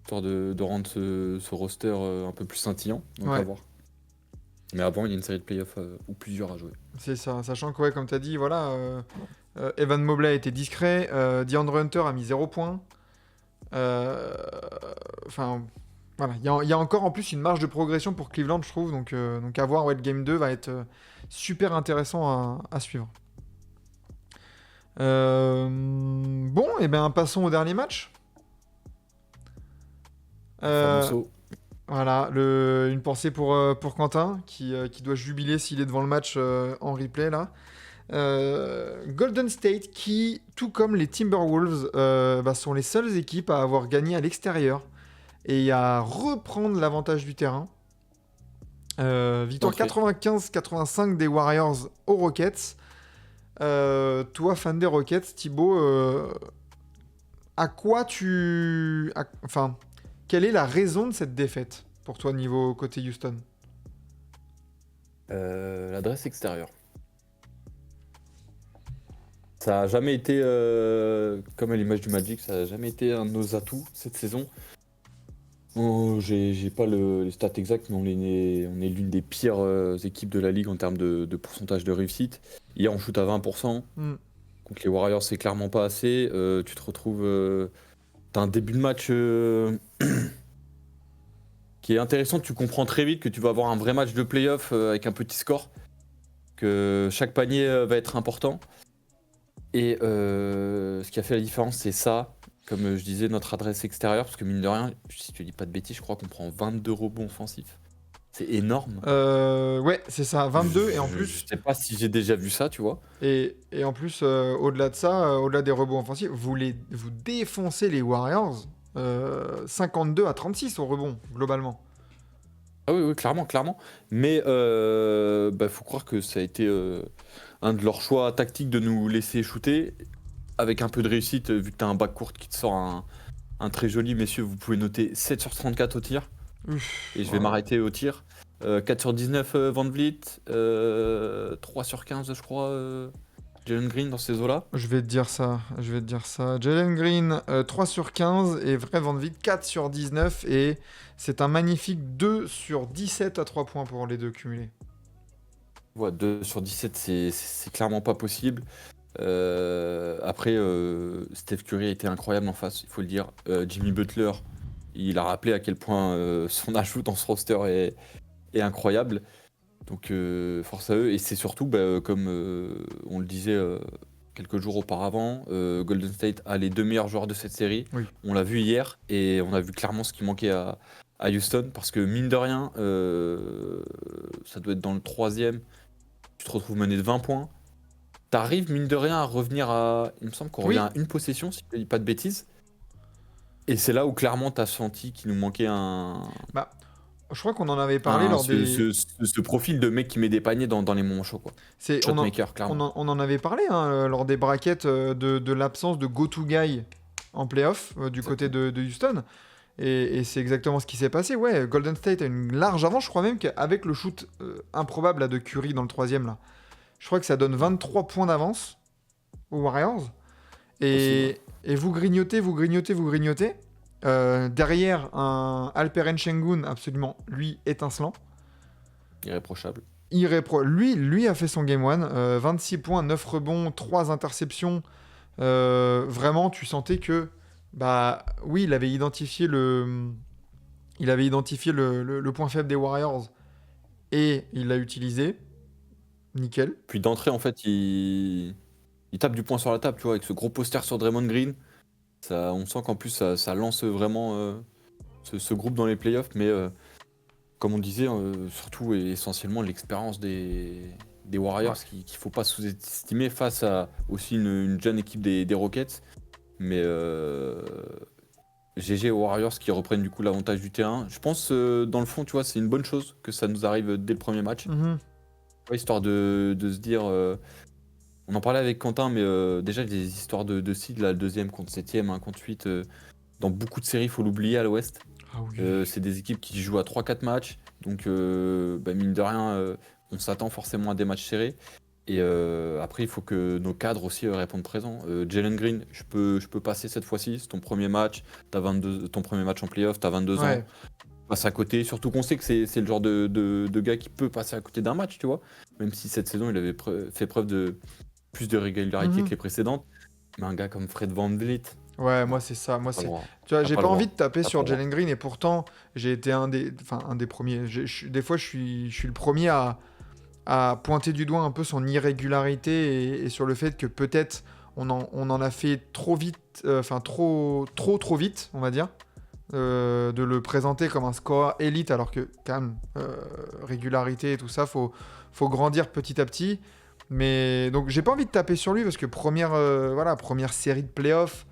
Histoire de rendre ce roster un peu plus scintillant. Donc Ouais. à voir. Mais avant, il y a une série de playoffs ou plusieurs à jouer. C'est ça. Sachant que, ouais, comme tu as dit, voilà, Evan Mobley a été discret. DeAndre Hunter a mis 0 points. Enfin, voilà. Il y a encore en plus une marge de progression pour Cleveland, je trouve. Donc à voir, ouais, le Game 2 va être super intéressant à suivre. Bon, et bien passons au dernier match. Voilà, une pensée pour Quentin qui doit jubiler s'il est devant le match en replay là. Golden State qui, tout comme les Timberwolves, sont les seules équipes à avoir gagné à l'extérieur et à reprendre l'avantage du terrain. Victoire 95-85 des Warriors aux Rockets. Toi, fan des Rockets, Thibaut, quelle est la raison de cette défaite pour toi niveau côté Houston? L'adresse extérieure. Ça a jamais été, comme à l'image du Magic, ça a jamais été un de nos atouts cette saison. J'ai pas les stats exacts, mais on est l'une des pires équipes de la ligue en termes de pourcentage de réussite. Hier, on shoot à 20%. Contre les Warriors, c'est clairement pas assez. Tu te retrouves... t'as un début de match qui est intéressant. Tu comprends très vite que tu vas avoir un vrai match de playoff avec un petit score. Que chaque panier va être important. Et ce qui a fait la différence, c'est ça. Comme je disais, notre adresse extérieure, parce que mine de rien, si tu dis pas de bêtises, je crois qu'on prend 22 rebonds offensifs. C'est énorme. Ouais, c'est ça, 22 et en plus... Je sais pas si j'ai déjà vu ça, tu vois. Et en plus, au-delà de ça, au-delà des rebonds offensifs, vous défoncez les Warriors 52-36 au rebond, globalement. Ah oui, clairement. Mais faut croire que ça a été un de leurs choix tactiques de nous laisser shooter. Avec un peu de réussite, vu que tu as un backcourt qui te sort un très joli, messieurs, vous pouvez noter 7 sur 34 au tir. Et je vais m'arrêter au tir. 4 sur 19 Van Vliet, 3 sur 15 je crois Jalen Green dans ces eaux-là. Je vais te dire ça. Jalen Green 3 sur 15 et vrai Van Vliet 4 sur 19 et c'est un magnifique 2 sur 17 à 3 points pour les deux cumulés. 2 sur 17, c'est clairement pas possible. Après, Steph Curry a été incroyable en face, il faut le dire. Jimmy Butler, il a rappelé à quel point son ajout dans ce roster est incroyable. Donc, force à eux. Et c'est surtout, comme on le disait quelques jours auparavant, Golden State a les 2 meilleurs joueurs de cette série. Oui. On l'a vu hier et on a vu clairement ce qui manquait à Houston. Parce que mine de rien, ça doit être dans le troisième. Tu te retrouves mené de 20 points. T'arrives, mine de rien, à revenir à. Il me semble qu'on Oui. revient à une possession, si je ne dis pas de bêtises. Et c'est là où clairement t'as senti qu'il nous manquait Bah, je crois qu'on en avait parlé lors des. ce profil de mec qui met des paniers dans les moments chauds, quoi. Shotmaker, clairement. On en avait parlé hein, lors des brackets de l'absence de go-to guy en playoff du côté de Houston. Et c'est exactement ce qui s'est passé. Ouais, Golden State a une large avance. Je crois même qu'avec le shoot improbable là, de Curry dans le troisième, là, je crois que ça donne 23 points d'avance aux Warriors. Possible. Et vous grignotez, vous grignotez, vous grignotez. Derrière, un Alperen Şengün absolument, lui, étincelant. Irréprochable. Lui a fait son game 1. 26 points, 9 rebonds, 3 interceptions. Vraiment, tu sentais que, bah oui, il avait identifié le point faible des Warriors et il l'a utilisé. Nickel. Puis d'entrée, en fait, il tape du poing sur la table, tu vois, avec ce gros poster sur Draymond Green. On sent qu'en plus, ça lance vraiment ce groupe dans les playoffs. Mais comme on disait, surtout et essentiellement l'expérience des Warriors Ouais. qu'il ne faut pas sous-estimer face à aussi une jeune équipe des Rockets. Mais GG aux Warriors qui reprennent du coup l'avantage du terrain. Je pense, dans le fond, tu vois, c'est une bonne chose que ça nous arrive dès le premier match. Mhm. Ouais, histoire de se dire. On en parlait avec Quentin, mais déjà, des histoires de seed, la deuxième contre septième, un contre 8. Dans beaucoup de séries, il faut l'oublier à l'ouest. Ah oui. C'est des équipes qui jouent à 3-4 matchs. Donc, mine de rien, on s'attend forcément à des matchs serrés. Et après, il faut que nos cadres aussi répondent présents. Jalen Green, je peux passer cette fois-ci. C'est ton premier match. Ton premier match en playoff. Tu as 22 ans. Ouais. Passe à côté. Surtout qu'on sait que c'est le genre de gars qui peut passer à côté d'un match, tu vois. Même si cette saison, il avait fait preuve de plus de régularité Mhm. que les précédentes. Mais un gars comme Fred VanVleet, Ouais, non, moi c'est ça. Moi pas le c'est. droit. Tu vois, T'as j'ai pas pas le envie droit. de taper T'as pas sur le droit. Jalen Green et pourtant j'ai été un des premiers. Des fois je suis le premier à pointer du doigt un peu son irrégularité et sur le fait que peut-être on en a fait trop vite, enfin trop vite, on va dire, de le présenter comme un scoreur élite alors que quand même régularité et tout ça, faut grandir petit à petit. Mais donc j'ai pas envie de taper sur lui parce que première série de playoffs,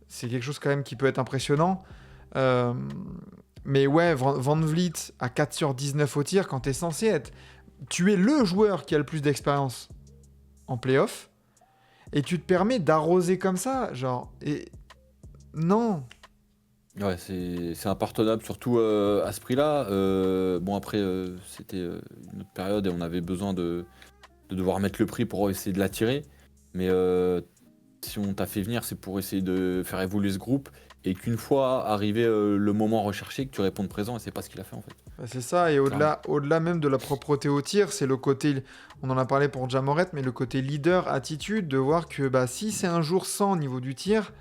c'est quelque chose quand même qui peut être impressionnant. Euh, mais ouais, Van Vliet à 4 sur 19 au tir, quand t'es censé être... Tu es le joueur qui a le plus d'expérience en playoff, et tu te permets d'arroser comme ça, genre... Et... Non. Ouais, c'est impardonnable, surtout à ce prix-là. Bon, après, c'était une autre période et on avait besoin de devoir mettre le prix pour essayer de l'attirer. Mais si on t'a fait venir, c'est pour essayer de faire évoluer ce groupe. Et qu'une fois arrivé le moment recherché, que tu répondes présent, et c'est pas ce qu'il a fait en fait. Bah, c'est ça, et Clairement. au-delà même de la propreté au tir, c'est le côté, on en a parlé pour Jamoret, mais le côté leader, attitude, de voir que bah, si c'est un jour sans au niveau du tir,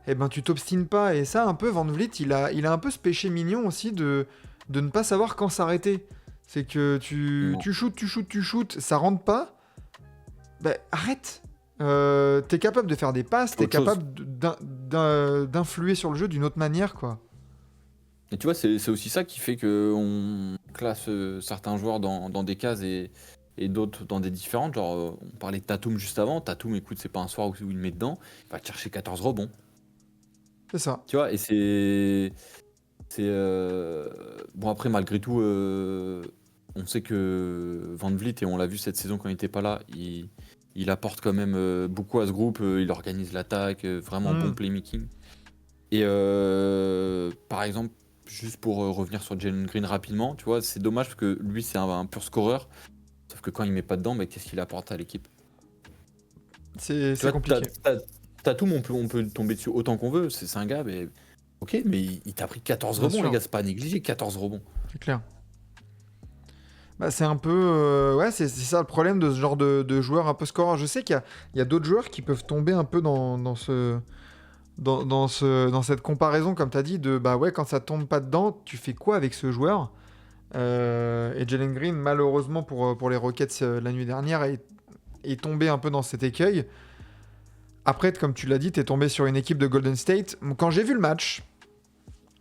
eh ben tu t'obstines pas. Et ça, un peu, Van Vliet, il a un peu ce péché mignon aussi de ne pas savoir quand s'arrêter. C'est que Non. tu shootes, ça rentre pas, bah arrête. T'es capable de faire des passes, Fais t'es autre chose. capable d'influer sur le jeu d'une autre manière, quoi. Et tu vois, c'est aussi ça qui fait qu'on classe certains joueurs dans des cases et d'autres dans des différentes. Genre, on parlait de Tatum juste avant. Tatum, écoute, c'est pas un soir où il met dedans. Il va te chercher 14 rebonds. C'est ça. Tu vois, et c'est. Bon, après, malgré tout, on sait que Van Vliet, et on l'a vu cette saison quand il n'était pas là, il apporte quand même beaucoup à ce groupe. Il organise l'attaque, vraiment bon Mm. playmaking. Et par exemple, juste pour revenir sur Jalen Green rapidement, tu vois, c'est dommage parce que lui, c'est un pur scoreur. Sauf que quand il met pas dedans, mais qu'est-ce qu'il apporte à l'équipe? C'est Tu vois, compliqué. Tatum, on peut tomber dessus autant qu'on veut. C'est un gars, mais ok, mais il t'a pris 14 Bien rebonds, sûr. les gars, c'est pas à négliger, 14 rebonds. C'est clair. Bah, c'est un peu. Ouais, c'est ça le problème de ce genre de joueur un peu scoreur. Je sais qu'il y a d'autres joueurs qui peuvent tomber un peu dans cette comparaison, comme tu as dit, de bah ouais, quand ça tombe pas dedans, tu fais quoi avec ce joueur? Et Jalen Green, malheureusement pour les Rockets la nuit dernière, est tombé un peu dans cet écueil. Après, comme tu l'as dit, tu es tombé sur une équipe de Golden State. Quand j'ai vu le match,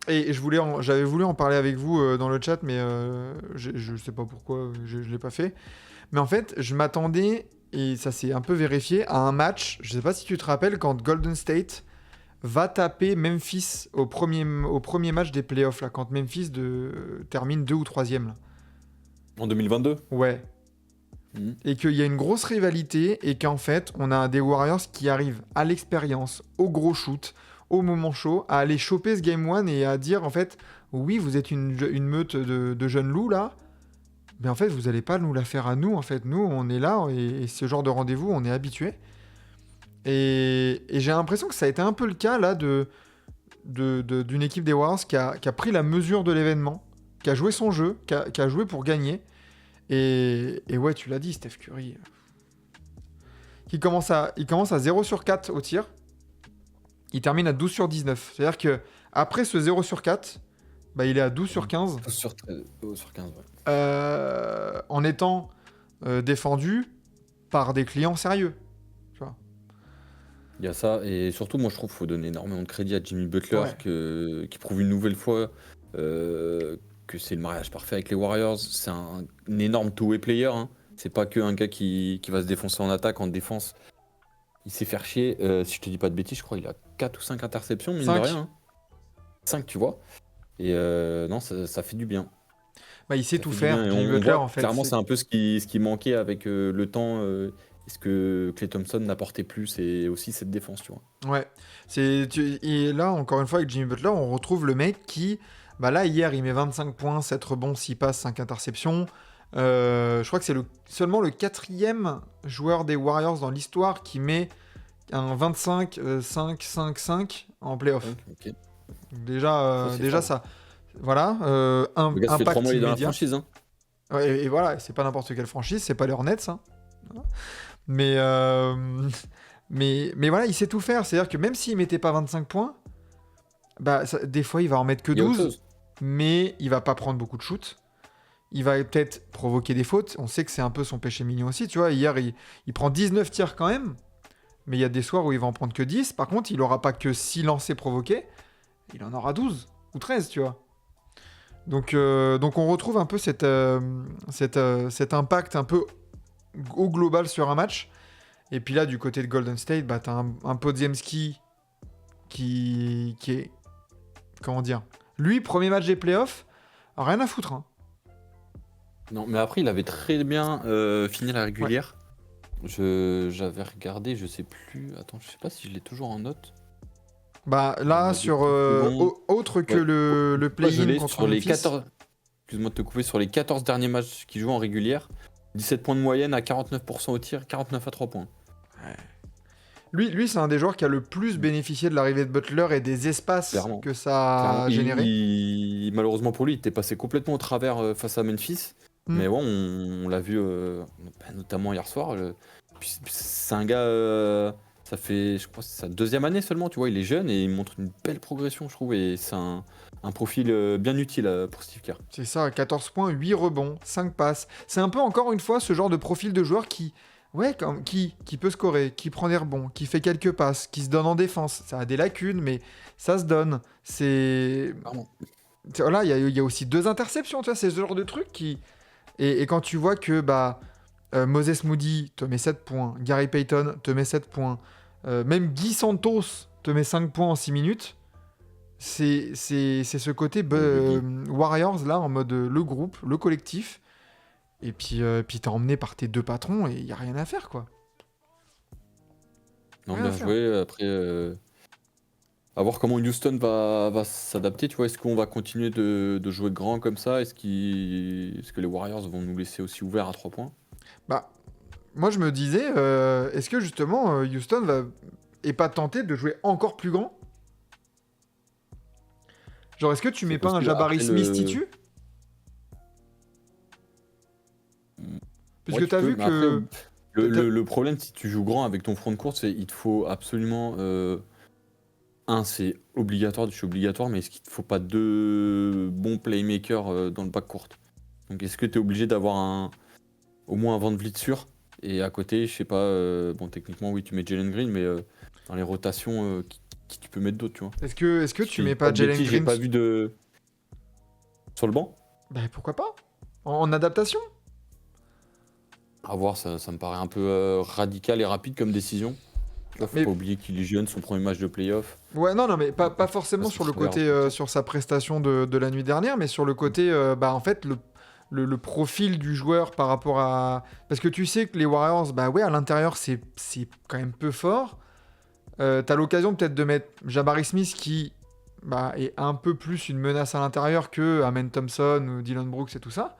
et j'avais voulu en parler avec vous dans le chat, mais je sais pas pourquoi je l'ai pas fait. Mais en fait, je m'attendais, et ça s'est un peu vérifié, à un match. Je sais pas si tu te rappelles quand Golden State va taper Memphis au premier match des playoffs, là, quand Memphis termine 2 ou 3e. En 2022. Ouais. Et qu'il y a une grosse rivalité et qu'en fait, on a des Warriors qui arrivent à l'expérience, au gros shoot, au moment chaud, à aller choper ce Game 1 et à dire en fait, oui, vous êtes une meute de jeunes loups là, mais en fait, vous n'allez pas nous la faire à nous. En fait, nous, on est là et ce genre de rendez-vous, on est habitué. Et j'ai l'impression que ça a été un peu le cas là d'une équipe des Warriors qui a pris la mesure de l'événement, qui a joué son jeu, qui a joué pour gagner. Et ouais, tu l'as dit, Steph Curry. Il commence à 0 sur 4 au tir. Il termine à 12 sur 19. C'est-à-dire que après ce 0 sur 4, bah, il est à 12 sur 15. 12 sur 13, 12 sur 15, ouais. En étant défendu par des clients sérieux. Tu vois. Il y a ça, et surtout, moi je trouve qu'il faut donner énormément de crédit à Jimmy Butler, Ouais. qui prouve une nouvelle fois que c'est le mariage parfait avec les Warriors. C'est un énorme two-way player, hein. C'est pas que un gars qui va se défoncer en attaque, en défense. Il sait faire chier. Si je te dis pas de bêtises, je crois qu'il a 4 ou 5 interceptions, mine de 5. rien, hein. 5, tu vois. Et non, ça fait du bien. Bah, il sait Ça tout fait du bien. faire. Et Jimmy on Butler, voit en fait. clairement, c'est un peu ce qui manquait avec le temps. Est-ce que Klay Thompson n'apportait plus, et aussi cette défense, tu vois. Ouais. Et là, encore une fois, avec Jimmy Butler, on retrouve le mec qui. Bah là, hier, il met 25 points, 7 rebonds, 6 passes, 5 interceptions. Je crois que c'est seulement le 4e joueur des Warriors dans l'histoire qui met un 25, 5, 5, 5 en playoff. Ok. Déjà, Ça, c'est déjà fort. ça. Voilà. Le gars, ça fait 3 Impact mois il est dans la immédiat. franchise, hein. Ouais, et voilà, c'est pas n'importe quelle franchise, c'est pas les Hornets, hein. Voilà. Mais, mais voilà, il sait tout faire. C'est-à-dire que même s'il mettait pas 25 points, bah, des fois, il va en mettre que Il y a autre 12, chose. mais il va pas prendre beaucoup de shoots. Il va peut-être provoquer des fautes. On sait que c'est un peu son péché mignon aussi. Tu vois, hier, il prend 19 tirs quand même, mais il y a des soirs où il va en prendre que 10. Par contre, il aura pas que 6 lancers provoqués, il en aura 12 ou 13, tu vois. Donc on retrouve un peu cet impact un peu au global sur un match. Et puis là, du côté de Golden State, bah, t'as un Podziemski qui est... Comment dire? Lui, premier match des playoffs, rien à foutre, hein. Non, mais après, il avait très bien fini la Ouais. régulière. J'avais regardé, je sais plus. Attends, je sais pas si je l'ai toujours en note. Bah Il là, avait sur plus souvent. autre que Ouais. le Moi, je play-in l'ai contre sur les Memphis. 14. Excuse-moi de te couper, sur les 14 derniers matchs qu'il joue en régulière. 17 points de moyenne à 49% au tir, 49 à 3 points. Lui, c'est un des joueurs qui a le plus bénéficié de l'arrivée de Butler et des espaces Clairement. que ça Clairement. a généré. Malheureusement pour lui, il était passé complètement au travers face à Memphis. Hmm. Mais bon, on l'a vu notamment hier soir. Puis c'est un gars, ça fait, je crois, c'est sa 2e année seulement, tu vois, il est jeune et il montre une belle progression, je trouve. Et c'est un profil bien utile pour Steve Kerr. C'est ça, 14 points, 8 rebonds, 5 passes. C'est un peu, encore une fois, ce genre de profil de joueur qui peut scorer, qui prend des rebonds, qui fait quelques passes, qui se donne en défense. Ça a des lacunes, mais ça se donne. Vraiment. Voilà, il y a aussi 2 interceptions, tu vois, c'est ce genre de truc qui... Et quand tu vois que Moses Moody te met 7 points, Gary Payton te met 7 points, même Guy Santos te met 5 points en 6 minutes, c'est ce côté Warriors là, en mode le groupe, le collectif. Et puis t'es emmené par tes 2 patrons et il n'y a rien à faire, quoi. Non, Rien à bien faire. joué. Après, à voir comment Houston va s'adapter. Tu vois, est-ce qu'on va continuer de jouer grand comme ça? Est-ce que les Warriors vont nous laisser aussi ouverts à 3 points? Bah, moi je me disais, est-ce que justement Houston est pas tenté de jouer encore plus grand? Genre, est-ce que tu C'est mets pas un possible. Jabari Après, Smith titu? Ouais, Puisque tu tu as peux, vu mais après, que. le problème, si tu joues grand avec ton front de courte, c'est il te faut absolument. C'est obligatoire, je suis obligatoire, mais est-ce qu'il te faut pas deux bons playmakers dans le back court? Donc est-ce que tu es obligé d'avoir au moins un Van Vliet sûr? Et à côté, je sais pas, bon, techniquement, oui, tu mets Jalen Green, mais dans les rotations, qui tu peux mettre d'autres, tu vois? Est-ce que Si je tu dis mets pas pas de Jalen bêtises, j'ai Green pas vu de. Sur le banc? Bah pourquoi pas? En adaptation? À voir, ça me paraît un peu radical et rapide comme décision. Tu vois, faut Mais pas oublier qu'il est jeune, son premier match de playoff. ouais, non, non, mais pas Je sais pas forcément si sur le ça va côté, respecter. sur sa prestation de la nuit dernière, mais sur le côté, bah en fait, le profil du joueur par rapport à. Parce que tu sais que les Warriors, bah ouais, à l'intérieur, c'est quand même peu fort. T'as l'occasion peut-être de mettre Jabari Smith qui bah, est un peu plus une menace à l'intérieur que Amen Thompson ou Dylan Brooks et tout ça.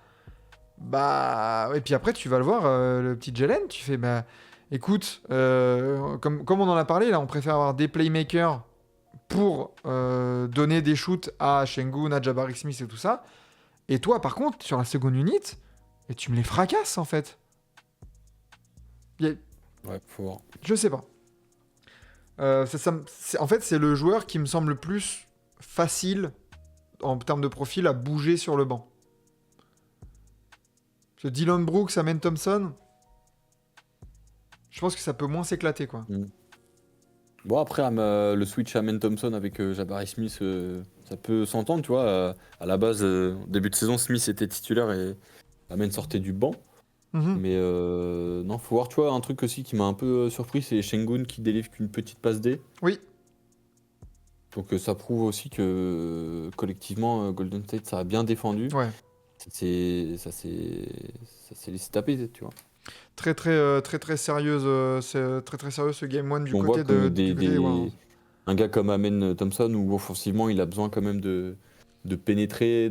Bah, et puis après, tu vas le voir, le petit Jalen, tu fais, bah, écoute, comme on en a parlé, là, on préfère avoir des playmakers pour donner des shoots à Şengün, à Jabari Smith et tout ça. Et toi, par contre, sur la seconde unit, et tu me les fracasses, en fait. Y a- Ouais, faut voir. Je sais pas. En fait, c'est le joueur qui me semble le plus facile, en termes de profil, à bouger sur le banc. Parce que Dylan Brooks, Amen Thompson, je pense que ça peut moins s'éclater, quoi. Mm. Bon, après, le switch à Amen Thompson avec Jabari Smith, ça peut s'entendre, tu vois. À la base, début de saison, Smith était titulaire et Amen sortait du banc. Mhm. Mais non, faut voir, tu vois, un truc aussi qui m'a un peu surpris, c'est Şengün qui délivre qu'une petite passe D. Oui. Donc ça prouve aussi que collectivement, Golden State, ça a bien défendu. Ouais. Ça s'est laissé taper, tu vois. Très, très, très, très sérieuse, c'est très, très sérieux ce Game 1 du Puis on voit côté, que du côté des Warriors. un gars comme Amen Thompson, où offensivement, il a besoin quand même de pénétrer.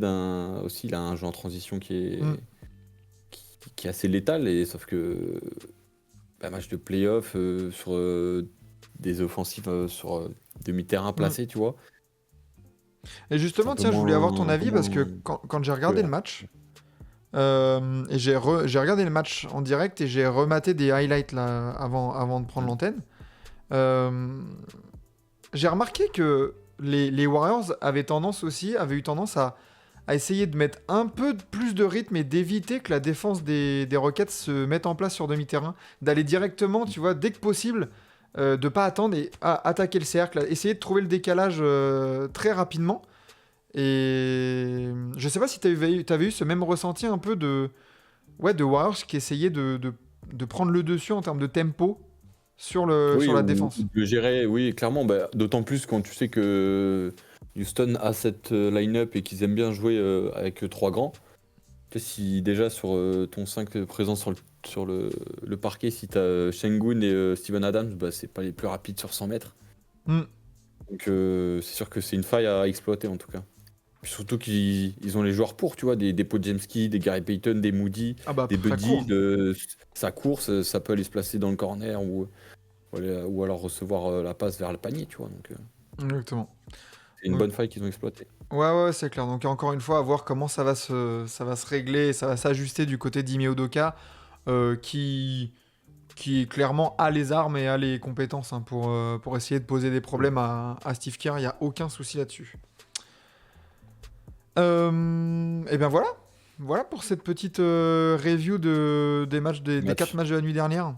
Aussi, il a un jeu en transition Mm. qui est assez létal. Et, sauf que match de playoff sur des offensives sur demi-terrain Mm. placé, tu vois. Et C'est justement, un peu tiens, je voulais avoir ton un peu avis parce que moins quand j'ai regardé le cohérent. match, et j'ai regardé le match en direct et j'ai rematé des highlights là, avant de prendre Mm. l'antenne. Euh, j'ai remarqué que les Warriors avaient eu tendance à essayer de mettre un peu plus de rythme et d'éviter que la défense des Rockets se mette en place sur demi-terrain, d'aller directement, tu vois, dès que possible, de pas attendre et attaquer le cercle, essayer de trouver le décalage très rapidement. Et je sais pas si t'avais eu ce même ressenti un peu de Warriors qui essayait de prendre le dessus en termes de tempo sur Oui, la ou défense. de gérer, oui, clairement. D'autant plus quand tu sais que Houston a cette line-up et qu'ils aiment bien jouer avec trois grands. Tu sais, si déjà sur ton 5 présent sur le parquet, si tu as Şengün et Steven Adams, c'est pas les plus rapides sur 100 mètres. Hmm. Donc c'est sûr que c'est une faille à exploiter en tout cas. Puis surtout qu'ils ont les joueurs pour, tu vois, des Podziemski, des Gary Payton, des Moody, Ah bah des ça Buddy, court. sa course, ça peut aller se placer dans le corner ou alors recevoir la passe vers le panier, tu vois. Donc Exactement. c'est une Donc, bonne faille qu'ils ont exploitée. ouais, c'est clair. Donc encore une fois, à voir comment ça va se régler, ça va s'ajuster du côté d'Ime Udoka, qui clairement a les armes et a les compétences hein, pour essayer de poser des problèmes à Steve Kerr. Il n'y a aucun souci là-dessus. Et bien voilà. Voilà pour cette petite review des 4 matchs de la nuit dernière.